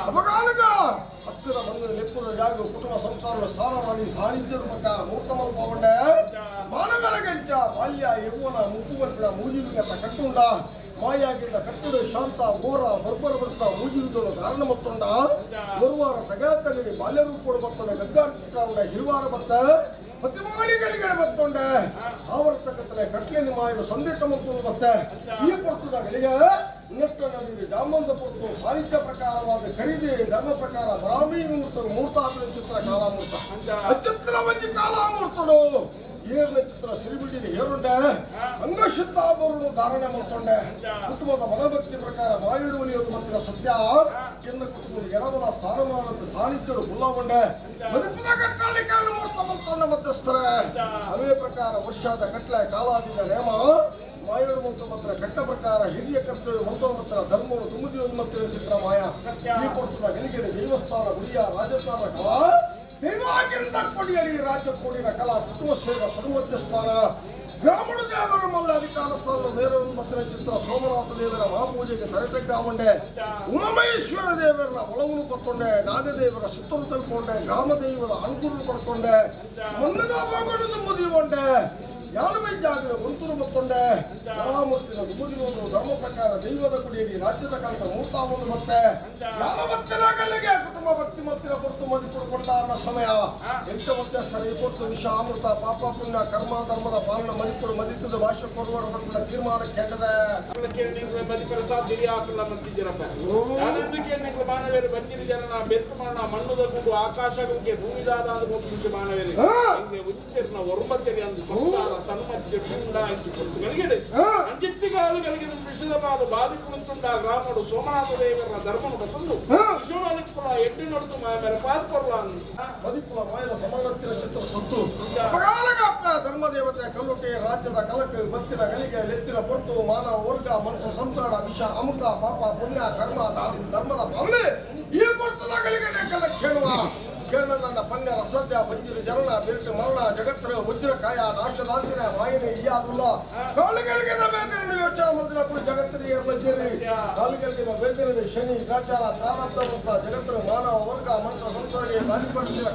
ಅಪಗಾಲಗ ಹತ್ತಿರ ಬಂದ ನೆಪ್ಪುದ ಜಾಗ ಕುಟುಂಬ ಸಂಸಾರ ಸಾರ ಮಾಡಿ ಸಾನ್ನಿಧ್ಯದ ಪ್ರಕಾರ ಮೂರ್ತ ಮಲ್ಪಗೊಂಡೆ ಮಾನವರ ಗಂಜ ಬಾಲ್ಯ ಯೌವನ ಮುಪ್ಪುಗಟ್ಟಿನ ಮೂಜಿಲಿಗೆ ಕಟ್ಟುಂಡ ಮಾಯಾಗಿಂದ ಕಟ್ಟುಡು ಶಾಂತ ಘೋರ ಬರ್ಬರ ಬರ್ತ ಮೂಜಿರುವುದನ್ನು ಕಾರಣ ಮತ್ತೊಂಡ ಗುರುವಾರ ತಗತಲ್ಲಿ ಬಾಲ್ಯ ರೂಪಗಳು ಬರ್ತದೆ ಗಗ್ಗಾರ್ಚಿಕಾಂಡ ಹಿರುವಾರ ಬತ್ತ ಪ್ರತಿಮಾಳಿಗಳಿಗೆ ಬತ್ತೊಂಡೆ ಆವರ್ತಕತ್ತಲೆ ಕಟ್ಲೆಯನ್ನು ಮಾಯುವ ಸಂದೇಶ ಮತ್ತೊಂದು ಬತ್ತೆ ಈ ಪುಸ್ತಕಗಳಿಗೆ ಇನ್ನಷ್ಟು ನಮಗೆ ಜಾಮಂದ ಪುಟ್ಟು ಸಾಹಿತ್ಯ ಪ್ರಕಾರವಾದ ಖರೀದಿ ಧರ್ಮ ಪ್ರಕಾರ ಬ್ರಾಹ್ಮಿ ಮೂರ್ತಾಪಿನ ಚಿತ್ರ ಕಾಲಾಮೂರ್ತ ಅಚಿತ್ರ ಮಂಜಿ ಕಾಲಾಮೂರ್ತಡು ಏರ್ನ ಚಿತ್ರ ಸಿರಿಬಿಟ್ಟಿನ ಏರುಂಡೆ ಅಂಗಶುದ್ಧ ಆಭರಣ ಧಾರಣೆ ಮಾಡ್ಕೊಂಡೆ ಕುಟುಂಬದ ಮನೋಭಕ್ತಿ ಪ್ರಕಾರ ಮಾಯುಡು ಒಲಿಯೋದು ಮತ್ತಿನ ಸತ್ಯ ಕೆಂದ ಕುಟುಂಬದ ಎಡವಲ ಸ್ಥಾನಮಾನದ ಸಾನ್ನಿಧ್ಯರು ಗುಲ್ಲಗೊಂಡೆ ಮರುಪದ ಕಟ್ಟಾಳಿಕೆ ಮೂರ್ತ ಮಧ್ಯಸ್ಥರೇ ಅವೇ ಪ್ರಕಾರ ವರ್ಷಾದ ಕಟ್ಲೆ ಕಾಲಾದಿನ ನೇಮ ಮಾಯುಡು ಮಂತ್ರ ಕಟ್ಟ ಪ್ರಕಾರ ಹಿರಿಯ ಕರ್ತವ್ಯ ಮಂತ್ರ ಧರ್ಮವು ತುಮುದಿ ಉನ್ಮತ್ತಿನ ಚಿತ್ರ ಮಾಯ ಈ ಕೊಡ್ತದ ಗಳಿಗೆರೆ ದೇವಸ್ಥಾನ ಗುಡಿಯ ರಾಜಸ್ಥಾನ ಕಲಾ ದೇವಾಗಿಂದ ಕೊಡಿಯರಿ ರಾಜ್ಯ ಕೊಡಿನ ಕಲಾ ಕುಟುಂಬ ಸೇವೆ ಪರಮಧ್ಯ ಸ್ಥಾನ ಬ್ರಾಹ್ಮಣ ದೇವರು ಮಲ್ಲ ಅಧಿಕಾರ ಸ್ಥಾನ ಬೇರೆ ಮತ್ತಿನ ಚಿತ್ರ ಸೋಮನಾಥ ದೇವರ ಮಹಾಪೂಜೆಗೆ ತರತೆಗ್ಗಾಗೊಂಡೆ ಉಮಮೇಶ್ವರ ದೇವರ ಒಳವನ್ನು ಪತ್ತೊಂಡೆ ನಾಗದೇವರ ಸುತ್ತಲು ತಲ್ಕೊಂಡೆ ಗ್ರಾಮ ದೈವದ ಅನುಕೂಲ ಪಡ್ಕೊಂಡೆ ಮನ್ನದ ಮಗನನ್ನು ಮುದಿಗೊಂಡೆ ಯಾನವೈದ್ಯಾಗದ ಒಂತೂರು ಮತ್ತೊಂಡೆ ಮಹಾಮೂರ್ತಿನ ಮುದಿಗೊಂಡು ಧರ್ಮ ಪ್ರಕಾರ ದೈವದ ಕುಡಿಯಲ್ಲಿ ರಾಜ್ಯದ ಕಾಲದ ಮೂರ್ತಾವೊಂದು ಮತ್ತೆ ಯಾನವತ್ತನಾಗಲ್ಲಿಗೆ ಕುಟುಂಬ ಭಕ್ತಿ ಮತ್ತಿನ ಕೊಟ್ಟು ಮದಿ ಕೊಡ್ಕೊಂಡ ಅನ್ನೋ ಸಮಯ ಎಂಟ ಮಧ್ಯಸ್ಥರ ಇಪ್ಪತ್ತು ವಿಷ ಅಮೃತ ಪಾಪ ಪುಣ್ಯ ಕರ್ಮ ಧರ್ಮದ ಪಾಲನ ಮದಿಕೊಡು ಮದಿತದ ಭಾಷೆ ಕೊಡುವ ಮಕ್ಕಳ ತೀರ್ಮಾನ ಕೆಟ್ಟದೆ ಮಾನವೇರು ಬಂದಿರಿ ಜನ ಬೆತ್ತು ಮಾಡ ಮಣ್ಣುದ ಕೂಡು ಆಕಾಶಕ್ಕೆ ಭೂಮಿದಾದ ಮಾನವೇರಿ ಒರ್ಮತ್ತರಿ ಅಂದು ಸನ್ಮತ್ಯ ಗಳಿಗೆಡೆ ಅಂಜಿತ್ತಿಗಾಲುಗಳಿಗೆ ವಿಷದವಾದ ಬಾಧಿಕುಂಟುಂಡ ಗ್ರಾಮಡು ಸೋಮನಾಥ ದೇವರ ಧರ್ಮನು ಬಂದು ವಿಶ್ವನಾಥಪುರ ಎಡ್ಡಿ ನೋಡ್ತು ಮೇಲೆ ಪಾರ್ಕೊರ್ಲ ಮದಿಪುರ ಮಾಯನ ಸಮಾನತ್ತಿನ ಚಿತ್ರ ಸತ್ತು ಧರ್ಮ ದೇವತೆ ಕಲ್ಲುಟೆ ರಾಜ್ಯದ ಕಲಕ ಬತ್ತಿನ ಗಳಿಗೆ ಲೆತ್ತಿನ ಪೊಟ್ಟು ಮಾನವ ವರ್ಗ ಮನುಷ್ಯ ಸಂಸಾರ ವಿಷ ಅಮೃತ ಪಾಪ ಪುಣ್ಯ ಕರ್ಮ ಧರ್ಮದ ಪಾಲನೆ ಈ ಪೊಟ್ಟದ ಗಳಿಗೆ ಕಲ ಕೇಳುವ ಕೇಳ ನನ್ನ ಪನ್ಯ ರಸದ್ಯ ಬಂಜಿರು ಜನನ ಬಿರುಟು ಮರಣ ಜಗತ್ತರ ವಜ್ರಕಾಯ ನಾಶದಾಂತಿನ ವಾಯಿನಿ ಇಯಾದುಲ್ಲ ಕಾಲುಗಳಿಗೆ ವೇದನೆ ಯೋಚನೆ ಮಂದಿರ ಕೂಡ ಜಗತ್ತಿನ ಲಜ್ಜರಿ ಕಾಲುಗಳಿಗೆ ವೇದನೆ ಶನಿ ಗ್ರಾಚಾರ ಪ್ರಾರಬ್ಧ ಜಗತ್ತರ ಮಾನವ ವರ್ಗ ಮನುಷ್ಯ ಸಂಸಾರಿಗೆ ಬಾಧಿಪಡಿಸಿದ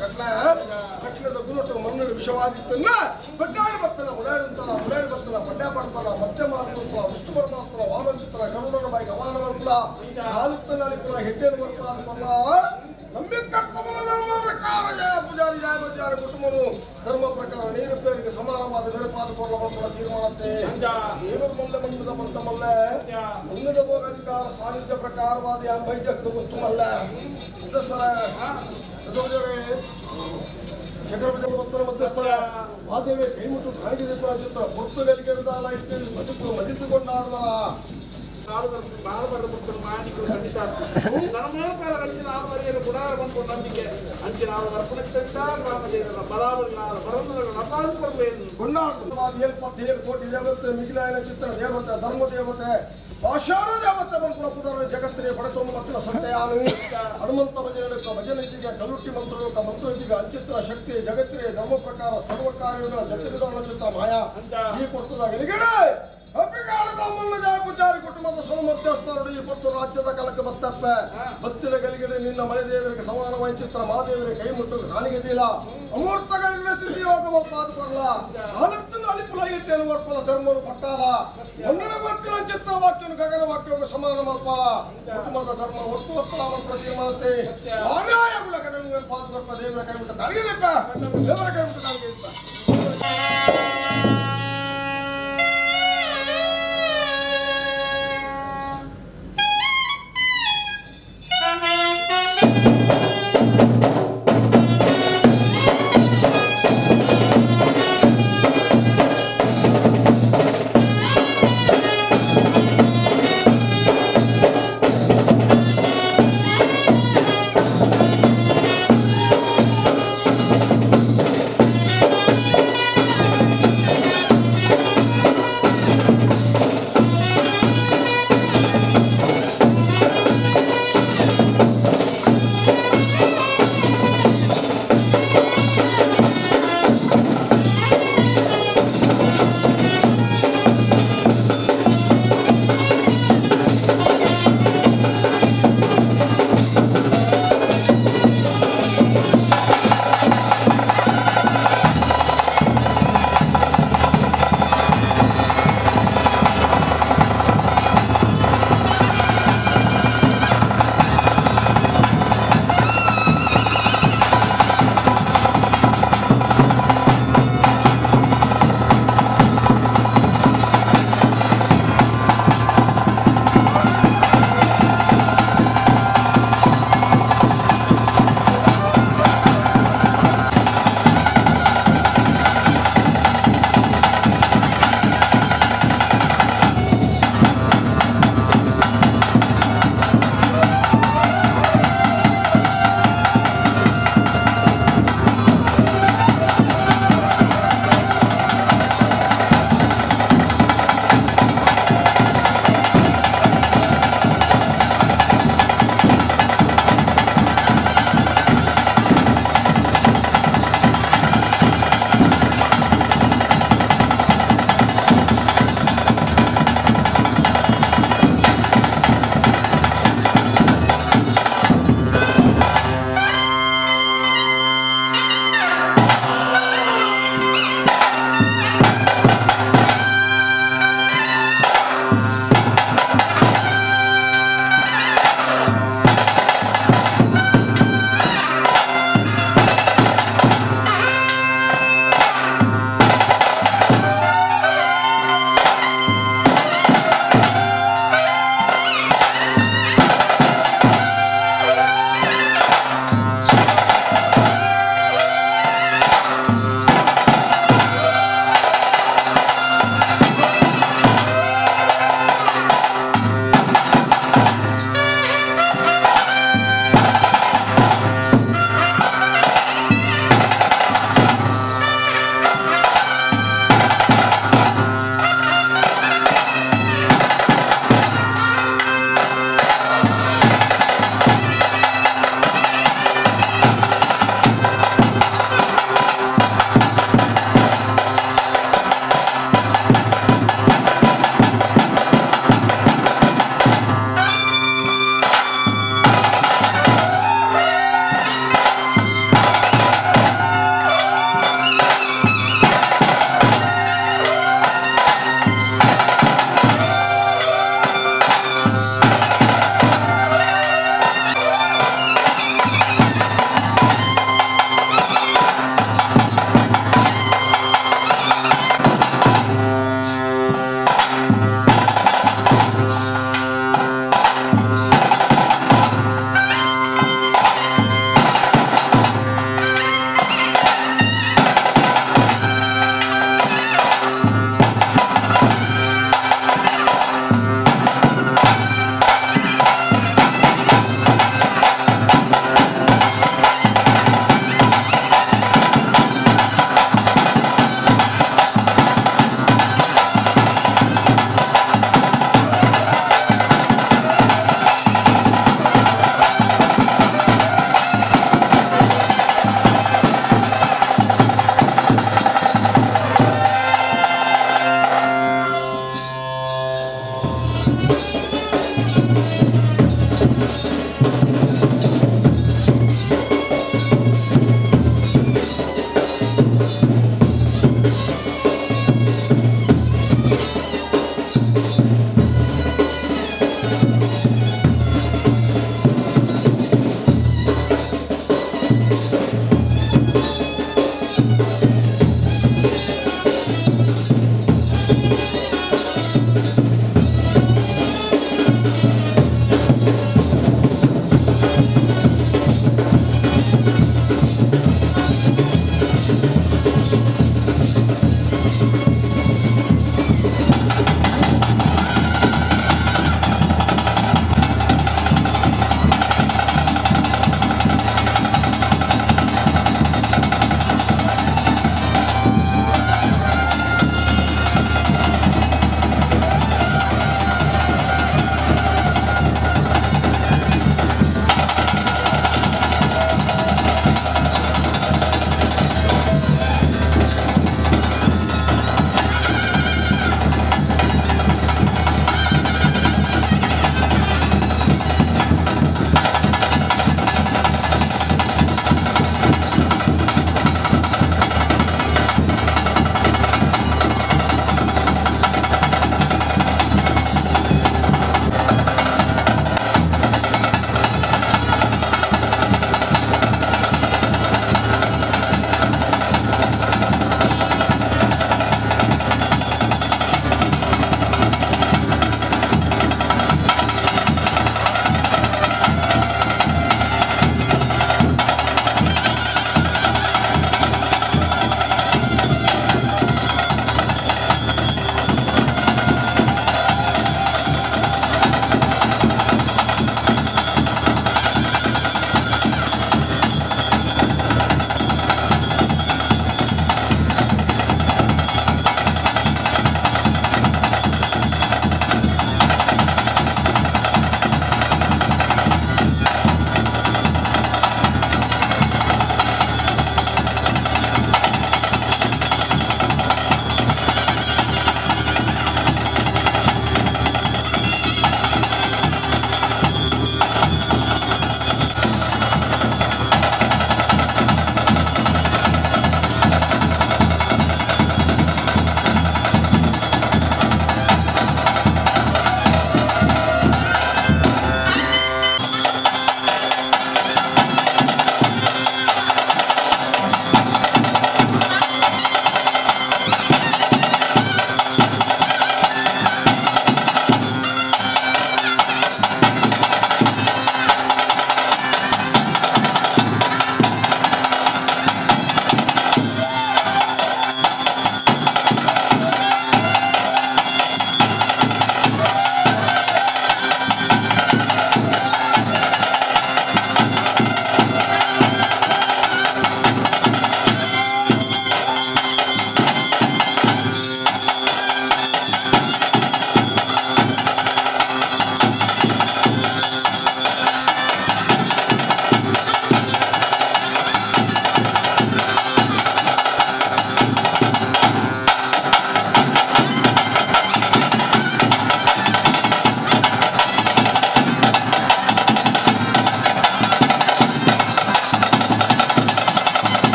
ಕಟ್ಲದ ಗುರುಟು ಮಣ್ಣು ವಿಷವಾದಿತ್ತಲ್ಲ ಬಡ್ಡಾಳಿ ಬರ್ತನ ಮುಡಾಡಿಂತಲ ಮುಡಾಡಿ ಬರ್ತನ ಪಡ್ಯ ಪಡ್ತನ ಮಧ್ಯ ಮಾತೃತ್ವ ವಿಷ್ಣು ಪರಮಾತ್ಮ ವಾಮಚಿತ್ರ ಗರುಡನ ಬಾಯಿ ಗವಾನ ವರ್ಕುಲ ಕಾಲಿತ್ತನಾಲಿಕುಲ ಹೆಡ್ಡೇನು ವರ್ಕುಲ ಅನ್ಕೊಂಡ ಪ್ರಕಾರ ಜಯ ಪೂಜಾರಿ ಜಯ ಬಜಾರಿ ಕುಟುಂಬವು ಧರ್ಮ ಪ್ರಕಾರ ನೀರು ಪೇರಿಗೆ ಸಮಾನವಾದ ಬೇರ್ಪಾದ ಕೊಡಲ ತೀರ್ಮಾನತೆ ದೇವರ ಮಲ್ಲ ಮಂಡದ ಬಂತ ಮಲ್ಲ ಮುಂದಿನ ಭೋಗಾಧಿಕಾರ ಸಾನ್ನಿಧ್ಯ ಪ್ರಕಾರವಾದ ಬೈಜಕ್ದು ಗೊತ್ತು ಮಲ್ಲ ಶೇಖರ ಮಧ್ಯಸ್ಥರ ಮಾದೇವಿ ಕೈಮುಟ್ಟು ಕಾಯ್ದೆ ಚಿತ್ರ ಪುರ್ತುಗಳಿಗೆ ಇಷ್ಟೇ ಮದಿತುಕೊಂಡಾಡುವ ಮಾನಿಕರು ಖಂಡಿತ ನನ್ನ ಮೂಲಕ ಅಂಚಿನ ಆವರಿಯನ್ನು ಗುಣಾರ ಬಂದು ನಂಬಿಕೆ ಅಂಚಿನ ರಾಮದೇವರ ಬರಾಬರಿ ಬರೋದು ಕೋಟಿ ದೇವತೆ ಮಿಗಿಲಾಯನ ಚಿತ್ರ ದೇವತೆ ಧರ್ಮ ದೇವತೆ ಭಾಷಾರದ ಮತ್ತೆ ಮನುಕುಲ ಪುದರ ಜಗತ್ತಿನ ಪಡೆತೊಂದು ಮತ್ತಿನ ಸತ್ಯಾನು ಹನುಮಂತ ಭಜನೆಗೆ ಕಲುಟಿ ಮಂತ್ರೋಗ ಅಂಚಿತ್ರ ಶಕ್ತಿ ಜಗತ್ತಿಗೆ ಧರ್ಮ ಪ್ರಕಾರ ಸರ್ವ ಕಾರ್ಯಗಳ ಜಗತ್ತಿನ ಚಿತ್ರ ಮಾಯಾ ಈ ಕೊಡ್ತದಾಗ ಹಬ್ಬಿಗಾಲದ ಅಮ್ಮನ ಪೂಜಾರಿ ಕುಟುಂಬದ ಸೋಮಧ್ಯಸ್ಥರು ಈ ಪತ್ತು ರಾಜ್ಯದ ಕಲಕ ಬಸ್ತಪ್ಪ ಬತ್ತಿನ ಗಲಿಗೆ ನಿನ್ನ ಮನೆ ದೇವರಿಗೆ ಸಮಾನ ವೈಚಿತ್ರ ಮಾದೇವರಿಗೆ ಕೈ ಮುಟ್ಟು ಕಾಣಿಗೆದಿಲ್ಲ ಅಮೂರ್ತಗಳಿಂದ ಸ್ಥಿತಿಯೋಗ ಮಲ್ಪಾದ ಬರಲ ಆಲತ್ತಿನ ಅಲಿಪುಲ ಇಟ್ಟೇನು ವರ್ಪಲ ಧರ್ಮರು ಪಟ್ಟಾಲ ಒಂದನ ಬತ್ತಿನ ಚಿತ್ರ ವಾಕ್ಯನು ಗಗನ ವಾಕ್ಯವು ಸಮಾನ ಮಲ್ಪಾಲ ಕುಟುಂಬದ ಧರ್ಮ ಒತ್ತು ಒತ್ತಲ ಪ್ರತಿ ಮಾಡತೆ ಆರ್ಯಾಯಗುಲ ಕಡೆ ಪಾದ ಬರ್ಪ ದೇವರ ಕೈ ಮುಟ್ಟು ಕಾಣಿಗೆದಿಪ್ಪ ದೇವರ ಕೈ ಮುಟ್ಟು ಕಾಣಿಗೆದಿಪ್ಪ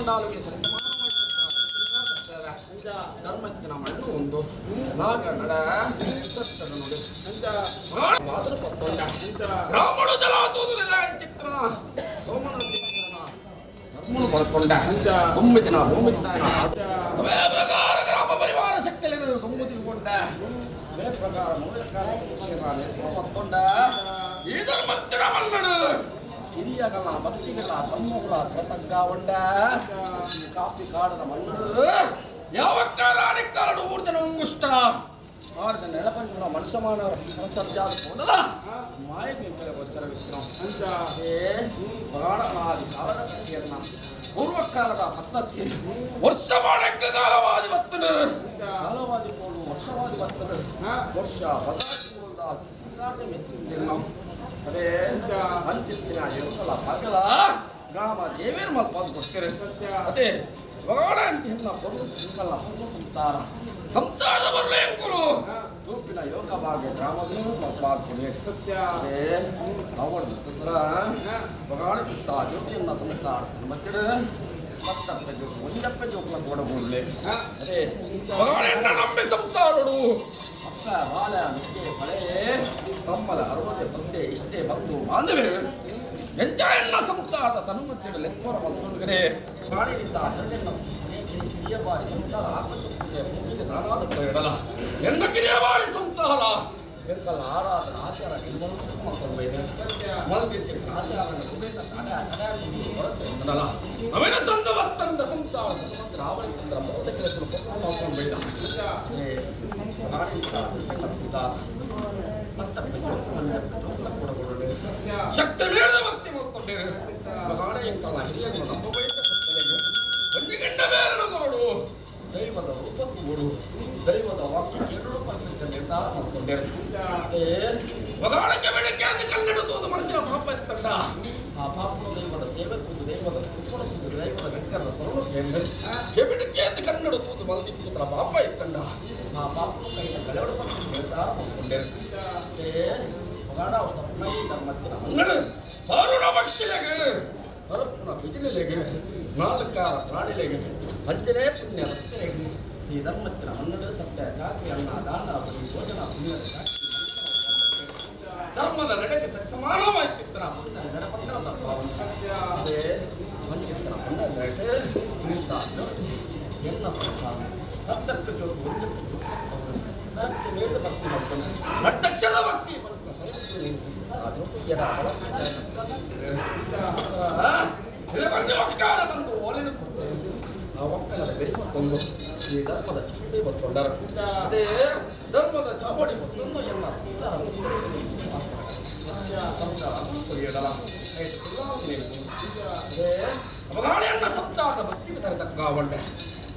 ಚಂಡಾಲಕ್ಕೆ ಧರ್ಮಜ್ಞನ ಮಣ್ಣು ಒಂದು ನಾಗ ನಡ ನುಡಿ ಮಾತೃ ಪತ್ತೊಂಡ ಬ್ರಾಹ್ಮಣ ಜಲಾತೋದು ಚಿತ್ರ ಸೋಮನ ಧರ್ಮನು ಪಡ್ಕೊಂಡ 9 ದಿನ ಭೂಮಿ ಅವೇ ಪ್ರಕಾರ ಗ್ರಾಮ ಪರಿವಾರ ಶಕ್ತಿಯಲ್ಲಿ ತುಂಬಿಕೊಂಡ ಅವೇ ಪ್ರಕಾರ ಪತ್ತೊಂಡ ಈ ಧರ್ಮಜ್ಞನ ಮನ್ನಡು ಹಿರಿಯಗಳ ಭಕ್ತಿಗಳ ತಮ್ಮಗಳ ಕೃತಜ್ಞ ಕಾಫಿ ಕಾಡದ ಮನ್ನಡು ಯಾವ ಕಾರಣಿಕಾರಡು ಊರ್ಜನ ಉಂಗುಷ್ಟ ಆರ್ದ ನೆಲಪಂಚನ ಮನುಷ್ಯಮಾನವರ ಸತ್ಯಾದ ಮಾಯಕ್ಕೆ ಗೋಚರವಿತ್ತು ಪ್ರಾಣನಾದಿ ಕಾಲದ ಕಥೆಯನ್ನ ಪೂರ್ವಕಾಲದ ಪದ್ಧತಿ ವರ್ಷವಾಡಕ್ಕ ಕಾಲವಾದಿ ಬರ್ತದೆ ಕಾಲವಾದಿ ಪೋಲು ವರ್ಷವಾದಿ ಬರ್ತದೆ ವರ್ಷ ಸಿಂಗಾರದ ಮೆಚ್ಚಿನ ಅದೇ ಅಂಚಿತ್ತಿನ ಎರುಕಲ ಪಗಲ ಗ್ರಾಮ ದೇವೇರ್ ಮಲ್ ಪಾಲ್ಗೊಳ್ತಾರೆ ಅದೇ ಒಗಡ ಅಂತಿನ ಪೊರು ಸಿಂಗಲ ಸಂತಾರ ಸಂತಾರದ ಬರಲೇ ಎಂಕುಲು ರೂಪಿನ ಯೋಗ ಭಾಗ್ಯ ಗ್ರಾಮದೇವರು ಮಲ್ ಪಾಲ್ಗೊಳ್ಳೆ ಅದೇ ಅವಳ ದಸರ ಒಗಡ ಕಿತ್ತ ಜ್ಯೋತಿಯನ್ನ ಸಮೇತ ಮಚ್ಚಡ ಮತ್ತಪ್ಪ ಜೋಗ ಮುಂಜಪ್ಪ ಜೋಗಲ ಕೊಡಬುಳ್ಳೆ ಅದೇ ಒಗಡ ನಂಬಿ ಸಂಸಾರಡು ಅಪ್ಪ ಬಾಲ ನಿಕ್ಕೆ ಫಳೆ ತಮ್ಮಲ ಅರವದೆ ಬಂದೆ ಇಷ್ಟೇ ಬಂದು ಬಾಂಧವೇ ಎಂಚ ಎನ್ನ ಸಂಸಾರದ ತನುಮತ್ತಿಡ ಲೆಕ್ಕೋರ ಮತ್ತೊಂದುಗರೆ ಪ್ರಾಣಿಯಿಂದ ಅಣ್ಣೆನ್ನ ಕಿರಿಯ ಬಾರಿ ಸಂಸಾರ ಆಕರ್ಷಿಸಿದೆ ಭೂಮಿಗೆ ದಾನಾದ ಇಡಲ ಎನ್ನ ಕಿರಿಯ ಬಾರಿ ಸಂಸಾರ ಎಂಕಲ್ಲ ಆರಾಧನ ಆಚಾರ ಇರುವಂತ ಮತ್ತೊಂದು ಮಲಗಿದ್ದ ಆಚಾರ ಹೊರತಲ್ಲ ಅವೇನ ಸಂದವತ್ತಂದ ಸಂಸಾರ ರಾವಣ ಚಂದ್ರ ಮೋದ ಕೆಲಸ ಮಾಡ್ಕೊಂಡು ಬೇಡ ಶಕ್ತಿ ಬೇಡದ ಭಕ್ತಿ ಮಾಡ್ಕೊಂಡೆ ಮಗಾಣ ಎಂಕಲ್ಲ ಹಿರಿಯ ನಂಬಬೇಕ ಗಂಡ ಬೇರನಗಳು ದೈವದ ರೂಪಗಳು ದೈವದ ವಾಕ್ಯ ಎರಡು ಪರ್ಸೆಂಟ್ ನಿರ್ಧಾರ ಮಾಡ್ಕೊಂಡೆ ಮಗಾಣಕ್ಕೆ ಬೇಡಕ್ಕೆ ಅಂತ ಕನ್ನಡತೋದು ಮನುಷ್ಯನ ಪಾಪ ಎತ್ತಂಡ ಆ ಪಾಪ ದೈವದ ಸೇವೆ ಕೂದು ದೈವದ ಕುಪ್ಪಣ ಕೂದು ದೈವದ ಗಂಕರದ ಸ್ವರ್ಣ ಕೆಬಿಡಕ್ಕೆ ಅಂತ ಕನ್ನಡತೋದು ಮಲದಿಪ್ಪುತ್ರ ಪಾಪ ಎತ್ತಂಡ ಆ ಪಾಪ ಕೈಯ ಕಳೆವಡ ಪರ್ಸೆಂಟ್ ನಿರ್ಧಾರ ಮಾಡ್ಕೊಂಡೆ ಮಗಾಣ ಅವರ ಧರ್ಮತ್ತಿನ ಅಂಗಡಿ ಅರುಣ ಭಕ್ತಿಲೆಗೆ ಅರುಣ ಬಿಜಿಲೆಗೆ ನಾಲ್ಕಾರ ಪ್ರಾಣಿಲೆಗೆ ಅಂಚನೆ ಪುಣ್ಯ ಭಕ್ತಿಲೆಗೆ ಈ ಧರ್ಮತ್ತಿನ ಹನ್ನೆರಡು ಸತ್ಯ ಜಾತಿ ಅನ್ನ ದಾನ ಭೋಜನ ಪುಣ್ಯದ ಸಾಕ್ಷಿ ಧರ್ಮದ ನಡೆಗೆ ಸಮಾನವಾಯ್ತಿರ್ತಾರ ಅದೇ ಮಂಚಿತ್ರ ಹನ್ನೆರಡು ಎನ್ನ ಸಂಸಾರ ಹತ್ತಕ್ಕೆ ಜೋಗು ಶಕ್ತಿ ಬೇಡ ಭಕ್ತಿ ಮಾಡ್ಕೊಂಡು ನಟ್ಟಕ್ಷದ ಭಕ್ತಿ ಒಕ್ಕಾರ ಬಂದು ಓಲಿನ ಕೊಡ್ತೇವೆ ಆ ಒಕ್ಕಲದ ಗರಿ ಮತ್ತೊಂದು ಈ ಧರ್ಮದ ಚಾವಡಿ ಬತ್ಕೊಂಡರ ಅದೇ ಧರ್ಮದ ಚಾವಡಿ ಮತ್ತೊಂದು ಎಲ್ಲ ಸಂಸಾರ ಅವಗಾಳೆಯನ್ನ ಸಂಸಾರದ ಭಕ್ತಿಗೆ ತರತಕ್ಕ ಒಂಡೆ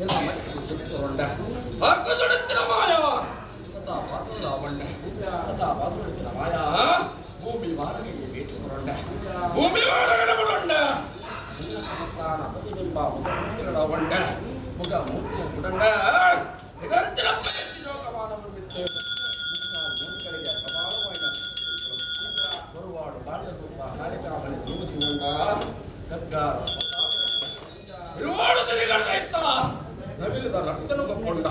ಎಲ್ಲ ಮಡಿಕೊಂಡ ಹಾಕುತ್ತಿನ ಮಾಯ ಸದಾ ಪಾತ್ರದ ಒಂಡೆ ಸದಾ ಪಾತ್ರದ ಮಾಯ ಭೂಮಿ ವಾರಗಳಿಗೆ ಭೇಟಿ ಕೊಡೊಂಡ ಭೂಮಿ ವಾರಗಳ ಕೊಡೊಂಡ ಸಂತಾನ ಪ್ರತಿಬಿಂಬ ಮುಖ ಒಂಡ ಮುಖ ಮೂರ್ತಿಯ ಕುಡಂಡ ನಿರಂತರ ಲೋಕಮಾನವನ್ನು ಬಿಟ್ಟು ಮೂರ್ತಿಗಳಿಗೆ ಪ್ರಭಾವವಾದ ಬರುವಾಡು ಬಾಳ್ಯ ರೂಪ ನಾಲಿಕಾಬಳಿ ದೂದಿ ಉಂಡ ಗಗ್ಗಾರ ಇರುವಾಡು ಸರಿಗಳ್ದ ಇತ್ತ ನವಿಲದ ರಕ್ತನು ಕಪ್ಕೊಂಡ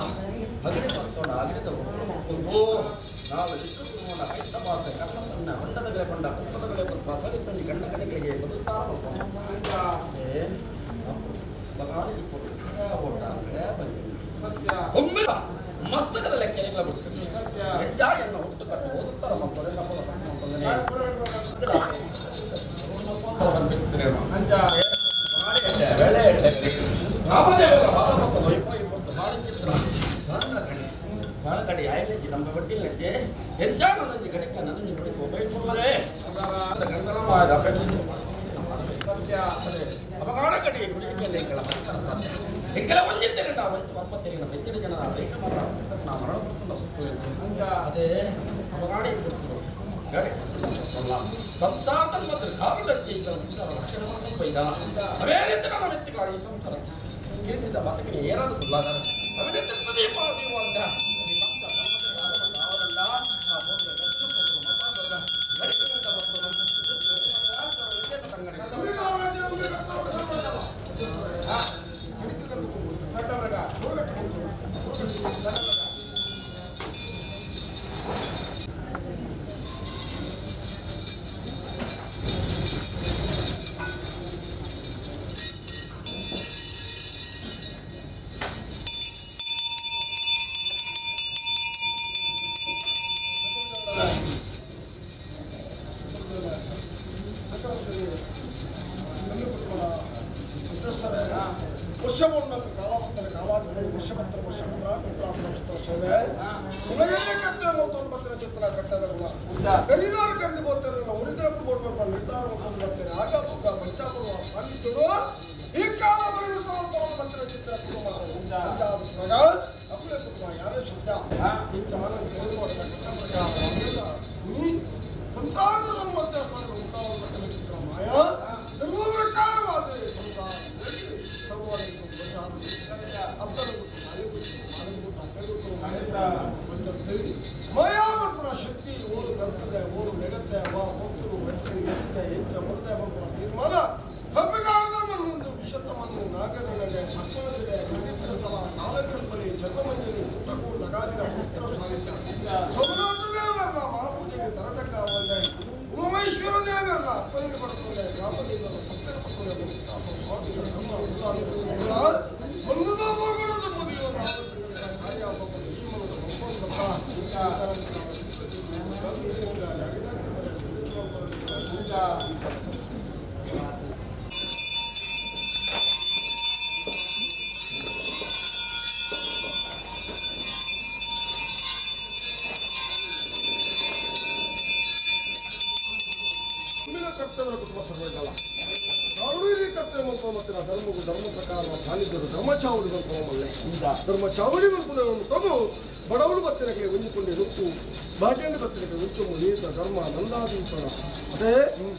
ಅಗಿಡಿ ಮತ್ತೊಂಡ ಅಗಿಡಿದ ಒಪ್ಪು ನಾವು ದಿಕ್ಕುವನ ಕಷ್ಟಪಾತ ಕಷ್ಟಪನ್ನ ಹೊಂಡದಗಳೇ ಕೊಂಡ ಕಷ್ಟದಗಳೇ ಕೊಲ್ಪ ಸರಿತಂಡಿ ಗಂಡ ಕಡೆಗಳಿಗೆ ಸದುತ್ತಾರ ಒಮ್ಮೆಲ ಮಸ್ತಕದ ಲೆಕ್ಕ ಬಿಟ್ಟು ಹೆಜ್ಜಾಯನ್ನು ಹುಟ್ಟು ಕಟ್ಟು ಓದುತ್ತಾರೆ ಕಡೆ ಆಯ್ತು ನಮ್ಮ ಬಟ್ಟಿ ಲೆಕ್ಕೆ ಹೆಚ್ಚಾಗ ನನಗೆ ಗಡಕ ನನಗೆ ನೋಡಿ ಮೊಬೈಲ್ ಫೋನ್ವರೇ ಅಪಗಾಡ ಕಡೆ ಕುಡಿಯಕ್ಕೆ ಭಕ್ತರ ಸಾಧ್ಯ ಹೆಗ್ಗಲ ಒಂದಿದ್ದರೆ ನಾವು ವರ್ಪತ್ತೆಗೆ ಬೆಚ್ಚಿನ ಜನರ ರೈತ ಮಾತ್ರ ನಾವು ಮರಣ ಸುತ್ತ ಅದೇ ಅಪಗಾಡಿ ಕೊಡ್ತಿರೋ ಗಾಡಿ ಸಪ್ತಾಹ ಮತ್ತು ಕಾಲಕ್ಕೆ ರಕ್ಷಣೆ ಬೈದ ಅವೇ ರೀತಿ ನಮ್ಮ ವ್ಯಕ್ತಿಗಳ ಈ ಸಂಸಾರ ಕೀರ್ತಿದ ಬದುಕಿಗೆ ಏನಾದರೂ ಸುಳ್ಳಾದಾರ ಅವನೇ ದೀಪಾವಳಿ ಒಂದ ವರ್ಷ ಕಾಲಾವತ್ತನ ಕಾಲಾಧಿಪತಿ ವರ್ಷಪತ್ರ ಸೇವೆ ನಿಮಗೆ ಕಟ್ಟೆ ಮೊತ್ತೊಂಬತ್ತರ ಚಿತ್ರ ಕಟ್ಟದ ಗುಣ ಕರೀನಾರು ಕರೆದು ಬರ್ತಾರೆ ಉಳಿದರಪ್ಪು ಕೊಡ್ಬೇಕು ನಿರ್ಧಾರ ಮಾಡ್ಕೊಂಡು ಬರ್ತೇನೆ ಆಗ ಪುಕ್ಕ ಪಂಚಾಪುರ ಸಾಗಿಸೋದು ಈ ಕಾಲ ಬತ್ತರ ಚಿತ್ರ ಅಪ್ಪಲೆ ಕುಟುಂಬ ಯಾರೇ ಶಬ್ದ ಈ ಚಾಲ ಸಂಸಾರದ ನಮ್ಮತ್ತೆ ಉಂಟಾದ ಚಿತ್ರ ಮಾಯಾ ನಿರ್ವಿಕಾರವಾದ ಮಾಯಾವರ್ಪಣ ಶಕ್ತಿ ಓರು ಬರ್ತದೆ ಓರು ನೆಗತ್ತೆ ಹೋಗ್ತರು ಬರ್ತದೆ ಹೆಚ್ಚ ಮರ್ದೆ ಬರ್ಪಣ ತೀರ್ಮಾನ ಹಬ್ಬಗಾಲವನ್ನು ವಿಷತವನ್ನು ನಾಗರೊಳಗೆ ಸತ್ವವಿದೆ ಸಲ ಕಾಲಕಲ್ಪನೆ ಜಗಮಂಜನಿ ಪುಟ್ಟಕೂ ಲಗಾದಿನ ಪುತ್ರ ಸಾಹಿತ್ಯ ಸೋಮನಾಥದೇವರ ಮಹಾಪೂಜೆಗೆ ತರತಕ್ಕ ಒಂದೇ ಉಮೇಶ್ವರ ದೇವರ ಅಪ್ಪನಿಗೆ ಬರ್ತದೆ ಗ್ರಾಮದಿಂದ ಕರ್ತವ್ಯ ಕುಟುಂಬ ಸರ್ವೇಟಲ್ಲ ಸಾರ್ವಜನಿಕ ಕರ್ತವ್ಯ ಮತ್ತಿನ ಧರ್ಮಗೂ ಧರ್ಮ ಪ್ರಕಾರ ಸಾಲಿದ್ದರು ಧರ್ಮ ಚಾವಡಿ ಬಂತವಲ್ಲೇ ಧರ್ಮ ಚಾವಡಿ ಬಂಪುದನ್ನು ತಗೋ ಬಡವಳು ಬತ್ತಿರಕ್ಕೆ ಹೊಂದಿಕೊಂಡು ರುಕ್ಕು ಬಾಟೆಂಡು ಬತ್ತಿರಕ್ಕೆ ರುಕ್ಕು ನೀತ ಧರ್ಮ ನಂದಾದೀಪನ ಅದೇ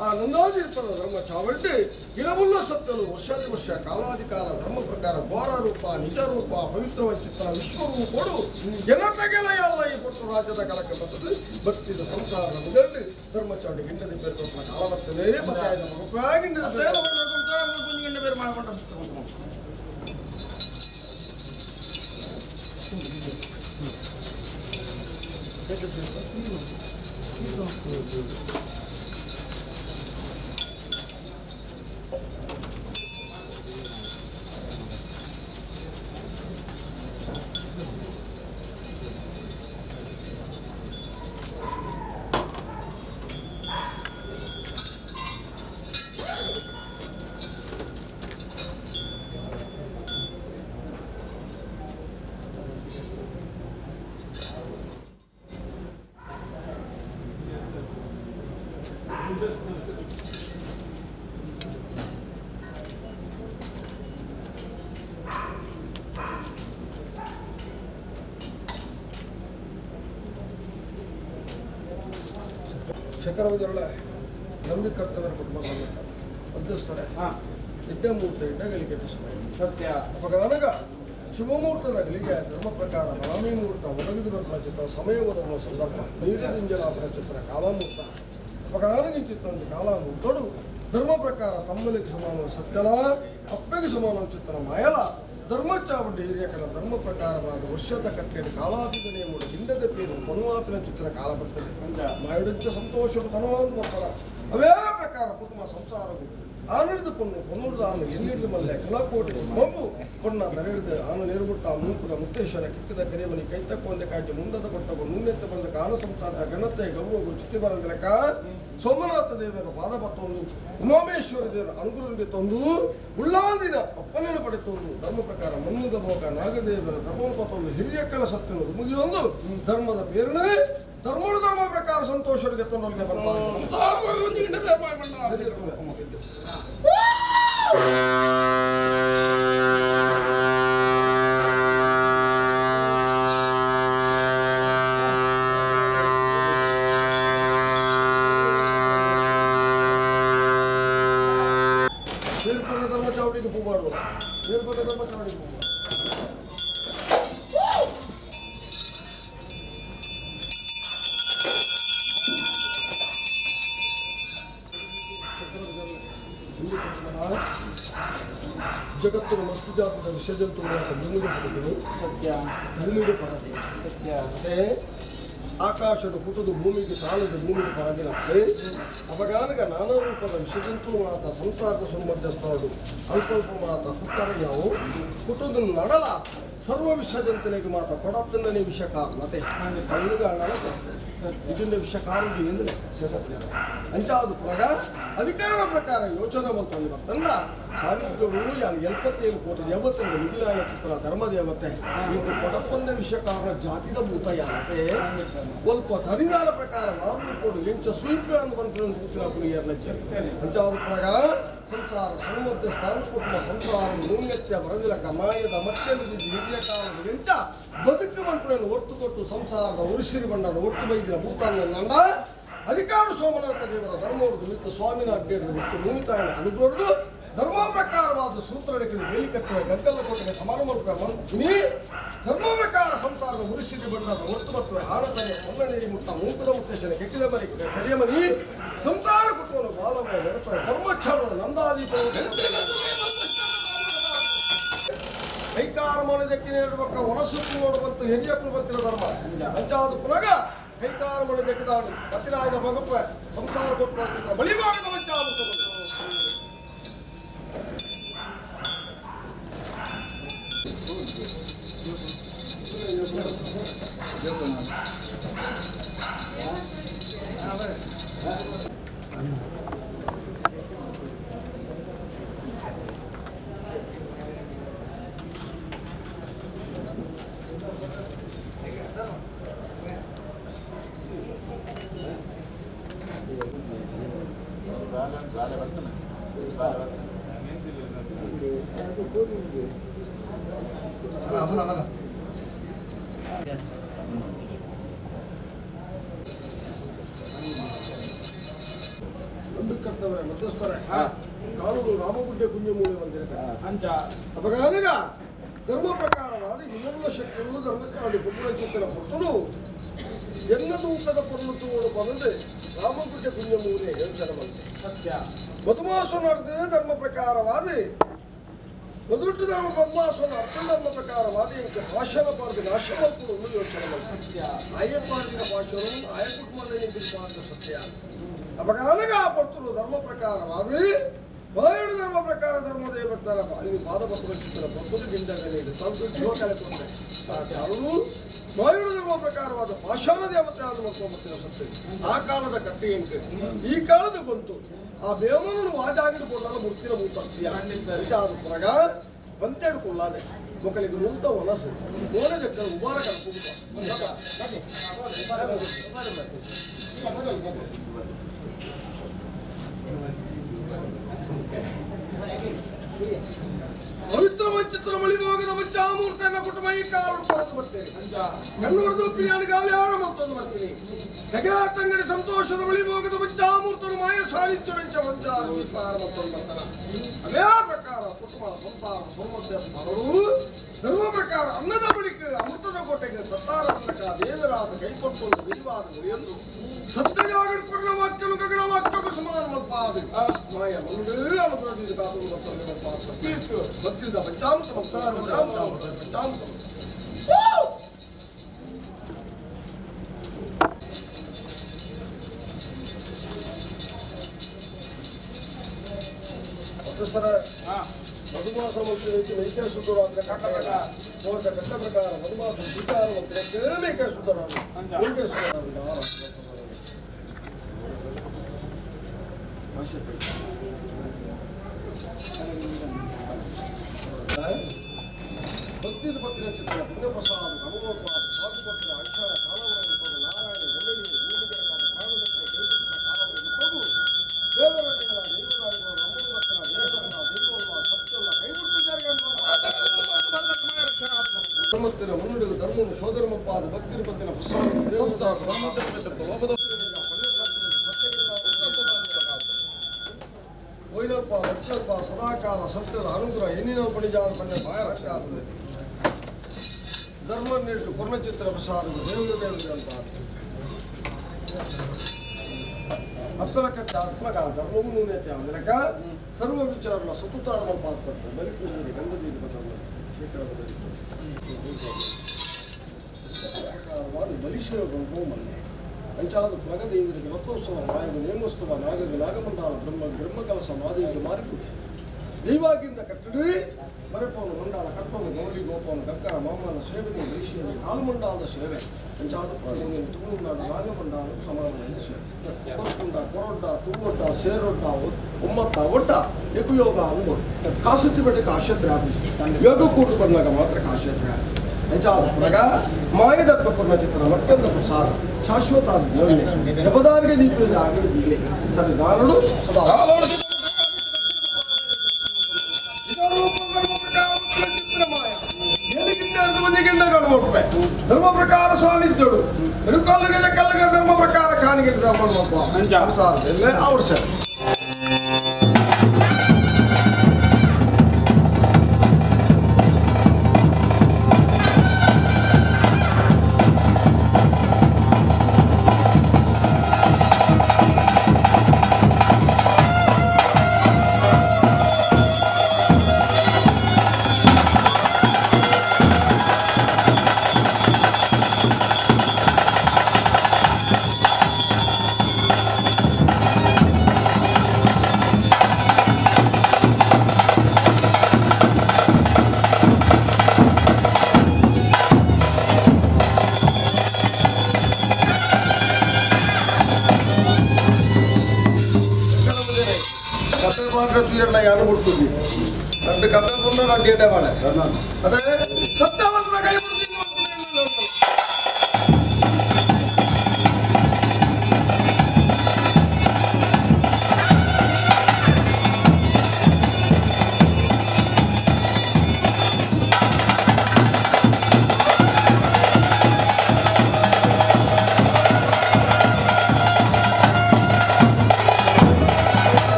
ಆ ನಂದಾದೀಪನ ಧರ್ಮ ಚಾವಡಿ ಗಿರಮುಲ್ಲ ಸತ್ತಲು ವರ್ಷ ಕಾಲಾಧಿಕಾರ ಧರ್ಮ ಪ್ರಕಾರ ಘೋರ ರೂಪ ನಿಜ ರೂಪ ಪವಿತ್ರವಂಚಿತನ ವಿಶ್ವರೂಪ ಕೊಡು ಜನತೆಗೆಲೆಯಲ್ಲ ಈ ಕೊಟ್ಟು ರಾಜ್ಯದ ಕಲಕ್ಕೆ ಬರ್ತದೆ ಭಕ್ತಿದ ಸಂಸಾರ ಮುಗಲಿ ಧರ್ಮ ಚಾವಡಿ ಗಿಂಡದಿ ಬೇರೆ ಕಾಲ ಬರ್ತದೆ ಬೇರೆ ಮಾಡಿಕೊಂಡು ಶೇಖರವಜರಳ ನಂಬಿ ಕರ್ತವ್ಯ ಕುಟುಂಬ ಮಧ್ಯಸ್ಥರೇ ಇಡ್ಡ ಮುಹೂರ್ತ ಇಡ್ಡ ಗಳಿಕೆ ಸತ್ಯ ಅಪಗದನಗ ಶುಭಮುಹೂರ್ತದ ಗಳಿಕೆ ಧರ್ಮ ಪ್ರಕಾರ ನವಮಿ ಮುಹೂರ್ತ ಒದಗಿದು ಬರುವ ಚಿತ್ರ ಸಮಯ ಒದಗುವ ಸಂದರ್ಭ ನೀರದಿಂಜಲಾಪನ ಚಿತ್ರ ಕಾಲಮುಹೂರ್ತ ಅಪಗದನಗಿಂಚಿತ್ತ ಕಾಲಮುಹೂರ್ತಡು ಧರ್ಮ ಪ್ರಕಾರ ತಮ್ಮಲಿಗೆ ಸಮಾನ ಸತ್ಯಲ ಅಪ್ಪೆಗೆ ಸಮಾನ ಚಿತ್ರ ಮಾಯಲ ಧರ್ಮಚಾವಡ್ಡಿ ಹಿರಿಯಕಲ ಧರ್ಮ ಪ್ರಕಾರವಾದ ವರ್ಷದ ಕಟ್ಟೆಯ ಕಾಲಾಭಿಧನೆಯ ಮೂಡ ಹಿಂಡದ ಪೇರು ತನುವಾಪಿನ ಚಿತ್ರ ಕಾಲ ಬರ್ತದೆ ಮಾಯುಡಿಂಚ ಸಂತೋಷ ತನುವಾದ ಬರ್ತಾರ ಅವೇ ಪ್ರಕಾರ ಕುಟುಂಬ ಸಂಸಾರವು ಆನಡಿದ ಪೊನ್ನೂರದ ಆನು ಎಲ್ಲಿಡಿದ ಮಲ್ಲೆ ಕಲಾಕೋಟೆ ಮಗು ಕೊನ್ನ ತರೆಡಿದ ಆನು ನೇರುಗುಟ್ಟ ಮೂಕುದ ಮುತ್ತೇಶ್ವರ ಕಿಕ್ಕದ ಕರಿಮನಿ ಕೈತಕ್ಕೊಂದೆ ಕಾಜಿ ಮುಂಡದ ಕೊಟ್ಟವು ನುಣ್ಣೆತ್ತ ಬಂದ ಕಾಣ ಸಂಸಾರದ ಘನತೆ ಗೌರವ ಚಿತ್ತಿ ಬರದ ಲೆಕ್ಕ ಸೋಮನಾಥ ದೇವರ ಪಾದ ಪತ್ತೊಂದು ಉಮಾಮೇಶ್ವರ ದೇವರ ಅನುಗ್ರಹ ತಂದು ಉಳ್ಳಾದಿನ ಅಪ್ಪನೆಯನ್ನು ಪಡೆತೊಂದು ಧರ್ಮ ಪ್ರಕಾರ ಮನ್ನುದ ಭೋಗ ನಾಗದೇವರ ಧರ್ಮಪತ್ತೊಂದು ಹಿರಿಯಕ್ಕಲ ಸತ್ಯನು ಮುಗಿಯೊಂದು ಧರ್ಮದ ಪೇರಣೆ ಧರ್ಮದ ಧರ್ಮ ಪ್ರಕಾರ ಸಂತೋಷರಿಗೆ ತಂದೊಂದಿಗೆ ಧರ್ಮ ಚಾವಡಿಗೆ ಪೂ ಮಾಡುವ ಧರ್ಮ ಚಾವಡಿಗೆ ಪೂ ಜಗತ್ತಿನ ಮಸ್ತು ಜಾತದ ವಿಸರ್ಜಂತು ಭೂಮಿಗೆ ಪಡೆದನು ಭೂಮಿಗೆ ಪರದೆ ಆಕಾಶದ ಪುಟದು ಭೂಮಿಗೆ ಸಾಲದ ಭೂಮಿಗೆ ಪರದಿನಂತೆ ಅಪಗಾನಗ ನಾನಾ ರೂಪದ ವಿಸರ್ಜಂತು ಮಾತ ಸಂಸಾರದ ಸುಮಧ್ಯಸ್ಥರು ಅಲ್ಪ ಮಾತ ಪುಟ್ಟರಯ್ಯವು ಪುಟದು ನಡಲ ಸರ್ವ ವಿಷಜಂತನಿಗೆ ಮಾತ್ರ ಪಡತ್ತನೇ ವಿಷಕಾರಣತೆ ಇದನ್ನ ವಿಷಕಾರಣ ಎಂದರೆ ಅಂಚಾದು ಪುನಗ ಅಧಿಕಾರ ಪ್ರಕಾರ ಯೋಚನೆ ಮಂತ್ರ ತಂಡ ಸಾವಿರಗಳು ಯಾರು 77 ಕೋಟಿ ದೇವತೆಗಳು ಮಿಗಿಲಾಯ ಚಿತ್ರ ಧರ್ಮದೇವತೆ ಈಗ ಪಡಪ್ಪಂದ ವಿಷಕಾರಣ ಜಾತಿದ ಭೂತ ಯಾನತೆ ಸ್ವಲ್ಪ ಹರಿದಾನ ಪ್ರಕಾರ ನಾವು ಕೊಡು ಎಂಚ ಸ್ವೀಪ ಅಂತ ಬಂತು ಅಂಚಾದು ಪುನಗ ಸಂಸಾರ ಸನ್ಮಧ್ಯ ಸ್ಥಾನ ಕುಟುಂಬ ಸಂಸಾರ ನೂನ್ಯತ್ಯ ಬರದಿಲಕ ಮಾಯದ ಮತ್ತೆ ಹಿರಿಯ ಕಾಲದ ಎಂಚ ಬದುಕುವಂತನ್ನು ಒಟ್ಟು ಕೊಟ್ಟು ಸಂಸಾರದ ಉರುಸಿರಿ ಬಣ್ಣನ ಒಟ್ಟು ಬೈದಿನ ಭೂತಾನ ನಂಡ ಅಧಿಕಾರ ಸೋಮನಾಥ ದೇವರ ಧರ್ಮವರದು ಮಿತ್ರ ಸ್ವಾಮಿನ ಅಡ್ಡೇರು ಮತ್ತು ಭೂಮಿತಾಯನ ಅನುಗ್ರಹದ್ದು ಧರ್ಮ ಪ್ರಕಾರವಾದ ಸೂತ್ರಗಳಿಗೆ ಬೇಲಿಕಟ್ಟುವ ಗದ್ದಲ ಕೊಟ್ಟಿಗೆ ಸಮಾರಂಭ ಮಂತ್ರಿ ಧರ್ಮ ಪ್ರಕಾರ ಸಂಸಾರದ ಉರುಸಿರಿ ಬಣ್ಣದ ಒಟ್ಟು ಮತ್ತು ಆಡತನೆ ಹೊನ್ನಣಿ ಮುಟ್ಟ ಮೂಕದ ಉದ್ದೇಶನ ಕೆಟ್ಟಿದ ಮರಿ ಕರಿಯ ಮರಿ ಸಂಸಾರ ಕುಟುಂಬ ಬಾಲಮಯ ನೆನಪ ಧರ್ಮಚ್ಛಾವದ ನಂದಾದೀಪ ಕೈಕಾರ ಮಾಡಿದಕ್ಕೆ ನೀಡುವಕ್ಕ ಒಣಸುತ್ತು ನೋಡುವಂತ ಹಿರಿಯ ಕುಲಬತ್ತಿನ ಧರ್ಮ ಅಂಚಾದು ಪುನಗ ಕೈಕಾರ ಮಾಡಿದಕ್ಕೆ ದಾಡು ಪತಿರಾಯದ ಮಗಪ್ಪ ಸಂಸಾರ ಕೊಟ್ಟು ಬಲಿಭಾಗದ ಮಂಚಾದು ನಂಬಿಕರ್ತವರೇ ಮಧ್ಯಸ್ಥರೇ ಕಾನೂನು ರಾಮಗುಡ್ಡೆ ಕುಂಜಮೂಲೆ ಬಂದಿರಬೇಕು ಧರ್ಮ ಪ್ರಕಾರವಾದ ಇನ್ನೆಲ್ಲ ಶಕ್ತಿಗಳು ಧರ್ಮಕಾರಡಿ ಕುಟುಂಬ ಚಿಂತನ ಪಟ್ಟರು ಎನ್ನ ತೂಕದ ಪರ್ವತಗಳು ಬಂದು ರಾಮಗುಡ್ಡೆ ಕುಂಜಮೂಲೆ ಯೋಚನೆ ಬಂತು ಸತ್ಯ ಮಧುಮಾಸ ನಡೆದಿದೆ ಧರ್ಮ ಪ್ರಕಾರವಾದ ಮೊದಲು ಧರ್ಮ ಪದ್ಮಾಸನ ಅರ್ಥಧರ್ಮ ಪ್ರಕಾರವಾದ ಇಂಕ ಭಾಷಣ ಪಾರ್ದು ನಾಶ ಮಾಡ್ಕೊಂಡು ಯೋಚನೆ ಬಂತು ಸತ್ಯ ಆಯ ಪಾರ್ದಿನ ಭಾಷಣವನ್ನು ಆಯ ಕುಟುಂಬದ ಸತ್ಯ ಅಪಗಾನಗ ಪಡ್ತರು ಧರ್ಮ ಪ್ರಕಾರವಾದ ಬಾಯಡು ಧರ್ಮ ಪ್ರಕಾರ ಧರ್ಮ ದೇವತರ ನೀವು ಪಾದಪತ್ರ ಚಿತ್ರ ಪ್ರಕೃತಿ ಗಿಂಡಗಳು ತಂತು ಜೀವ ಕಳೆಕೊಂಡೆ ಅವರು ಬಾಯಡು ಧರ್ಮ ಪ್ರಕಾರವಾದ ಪಾಷಾಣ ದೇವತೆ ಆದ ಮಕ್ಕಳ ಸತ್ಯ ಆ ಕಾಲದ ಕಟ್ಟೆ ಎಂಟು ಈ ಕಾಲದ ಬಂತು ಆ ಬೇವನನ್ನು ವಾಜಾಗಿಡ್ಕೊಳ್ಳಲು ಮುರ್ತಿನ ಮೂರ್ತಿಯ ಆದ ಪುರಗ ಬಂತೆಡ್ಕೊಳ್ಳಾದೆ ಮಕ್ಕಳಿಗೆ ಮುಂತ ಒನಸು ಓನ ಜಕ್ಕಲು ಉಬಾರ ಪವಿತ್ರ ಮಂಚಿತ್ರ ಮಳಿಭೋಗದ ಮಂಚಾಮೂರ್ತನ ಕುಟುಂಬ ಈ ಕಾಲ ಬರ್ತೇನೆ ಕಣ್ಣೂರ್ದು ಪ್ರಿಯಾಣ ಗಾಳಿ ಆರ ಮತ್ತೊಂದು ಬರ್ತೀನಿ ಜಗತ್ತಂಗಡಿ ಸಂತೋಷದ ಮಳಿಭೋಗದ ಮಂಚಾಮೂರ್ತನು ಮಾಯ ಸಾಲಿತ್ಯುಡೆಂಚ ಮಂಚಾರ ಮತ್ತೊಂದು ಬರ್ತಾನ ಅದೇ ಪ್ರಕಾರ ಕುಟುಂಬ ಸಂಸಾರ ಸಮೃದ್ಧ ಸ್ಥಾನರು ಧರ್ಮ ಪ್ರಕಾರ ಅನ್ನದ ಬಳಿಕ ಅಮೃತದ ಕೋಟೆಗೆ ಸತ್ತಾರ ತನಕ ದೇವರಾದ ಕೈಪಟ್ಟೊಂದು ವಿರಿವಾದ ಎಂದು ಸತ್ಯಜಾಗಣ ವಾಕ್ಯನು ಗಗನ ವಾಕ್ಯಕ್ಕೂ ಸಮಾನ ಮಲ್ಪಾದ ಮಾಯ ಮಂಡೇ ಅನುಗ್ರಹದಿಂದ ಕಾದು ಮತ್ತೊಂದು ಮಲ್ಪಾದ ಸತ್ಯಕ್ಕೆ ಭಕ್ತಿಯಿಂದ ಪಂಚಾಮೃತ ಪಂಚಾಮೃತ ಮಧುಮಾಸ ಮಂತ್ರಿ ನೈಕ ಸುಧರ ಅಂದ್ರೆ ಕಟ್ಟ ಪ್ರಕಾರ ಮಧುಮಾಸ ಸ್ವೀಕಾರ ಮಂತ್ರಿ ನೈಕ ಸುಧರ ಭಕ್ತಿದ ಪತ್ತಿನ ಚಿತ್ರ ಪುಣ್ಯಪ್ರಸಾದ ಅನುಭವಪಾದ ಸ್ವಾಮಿಪತ್ರ ಅಕ್ಷರ ಕಾಲವನ್ನು ನಾರಾಯಣ ಎಲ್ಲೆಲ್ಲಿ ಭೂಮಿಗೆ ಪ್ರಾಣದಕ್ಕೆ ಕೈಗೊಳ್ಳ ಕಾಲವನ್ನು ಪ್ರಭು ದೇವರ ದೈವದ ದೈವದಾರಿಗಳು ನಮ್ಮದು ಬರ್ತಾರ ದೇವರನ್ನ ದೈವವಲ್ಲ ಸತ್ಯವಲ್ಲ ಕೈಬಿಟ್ಟು ಧರ್ಮಸ್ಥಿರ ಮುನ್ನುಡಿಗ ಧರ್ಮವನ್ನು ಶೋಧರ್ಮಪಾದ ಭಕ್ತಿರ ಪತ್ತಿನ ಪ್ರಸಾದ ವೈರಲ್ಪ ವಕ್ಷಲ್ಪ ಸದಾಕಾಲ ಸತ್ಯದ ಅನುಗ್ರಹ ಹೆಣ್ಣಿನ ಪಣಿಜಾದ ಪಣ್ಯ ಧರ್ಮ ನೀಡು ಪೂರ್ಣಚಿತ್ರ ಪ್ರಸಾದ ದೇವದೇವರಿಗೆ ಅಂತ ಅಪ್ಪಲಕತ್ತೆ ಆತ್ಮಕ ಧರ್ಮವು ನೂನ್ಯತೆ ಅಂದ್ರಕ ಸರ್ವ ವಿಚಾರಗಳ ಸತುತಾರ್ಮ ಪಾತ್ಪತ್ರ ಬಲಿಪೂಜೆ ಗಂಧದೀಪ ಶೇಖರವಾದ ಬಲಿಶೇವ ಗೋಮಲ್ಲ ಅಂಚಾದ ಪ್ರಗದೇವರಿಗೆ ರಥೋತ್ಸವ ನಾಯಕ ನೇಮೋತ್ಸವ ನಾಗಗ ನಾಗಮಂಡಲ ಬ್ರಹ್ಮಕಲಸ ಮಾದೇವಿಗೆ ಮಾರಿಕೊಟ್ಟೆ ದೈವಾಗಿಂದ ಕಟ್ಟಡಿ ಮರೆಪವನು ಮಂಡಾಲ ಕಟ್ಟೋನು ಗೌರಿ ಗೋಪವನು ಗಕ್ಕರ ಮಾಮನ ಸೇವೆಗೆ ವೈಶ್ಯನಿಗೆ ಕಾಲುಮಂಡಾಲದ ಸೇವೆ ಪಂಚಾದು ಪ್ರಾಣಿಯನ್ನು ತುಳುನಾಡ ನಾಗಮಂಡಾಲ ಸಮಾನమైన ಸೇವೆ ಕೊರಕುಂಡ ಕೊರೊಡ್ಡ ತುವೊಡ್ಡ ಸೇರೊಡ್ಡ ಒಮ್ಮತ್ತ ಒಡ್ಡ ಎಕುಯೋಗ ಅಂಬೋಡು ಕಾಸತಿ ಬೆಟ್ಟಕ್ಕೆ ಆಶತ್ರ ಯೋಗ ಕೂಡು ಬಂದಾಗ ಮಾತ್ರ ಕಾಶತ್ರ ಪಂಚಾದ ಮಾಯದಪ್ಪ ಪೂರ್ಣ ಚಿತ್ರ ಮಟ್ಟದ ಪ್ರಸಾದ ಶಾಶ್ವತ ಜಪದಾರಿಗೆ ದೀಪದ ಆಗಲಿ ಬೀಳಿ ಸರಿದಾನಡು ಸದಾ ಧರ್ಮ ಪ್ರಕಾರ ಸಾನ್ನಿಧ್ಯಡು ಕಲ್ಲುಗಜ ಕಲ್ಲುಗ ಧರ್ಮ ಪ್ರಕಾರ ಕಾಣಿಗೆ ಧರ್ಮ ಅವ್ರು ಸರ್ ಯಾರು ಬಿಡ್ತೀವಿ ನನ್ನ ಕಥೆ ಬಂದು ನಾನು ಡೇಟೆ ಮಾಡ ಅದೇ ಸತ್ಯವಂತನ ಕೈ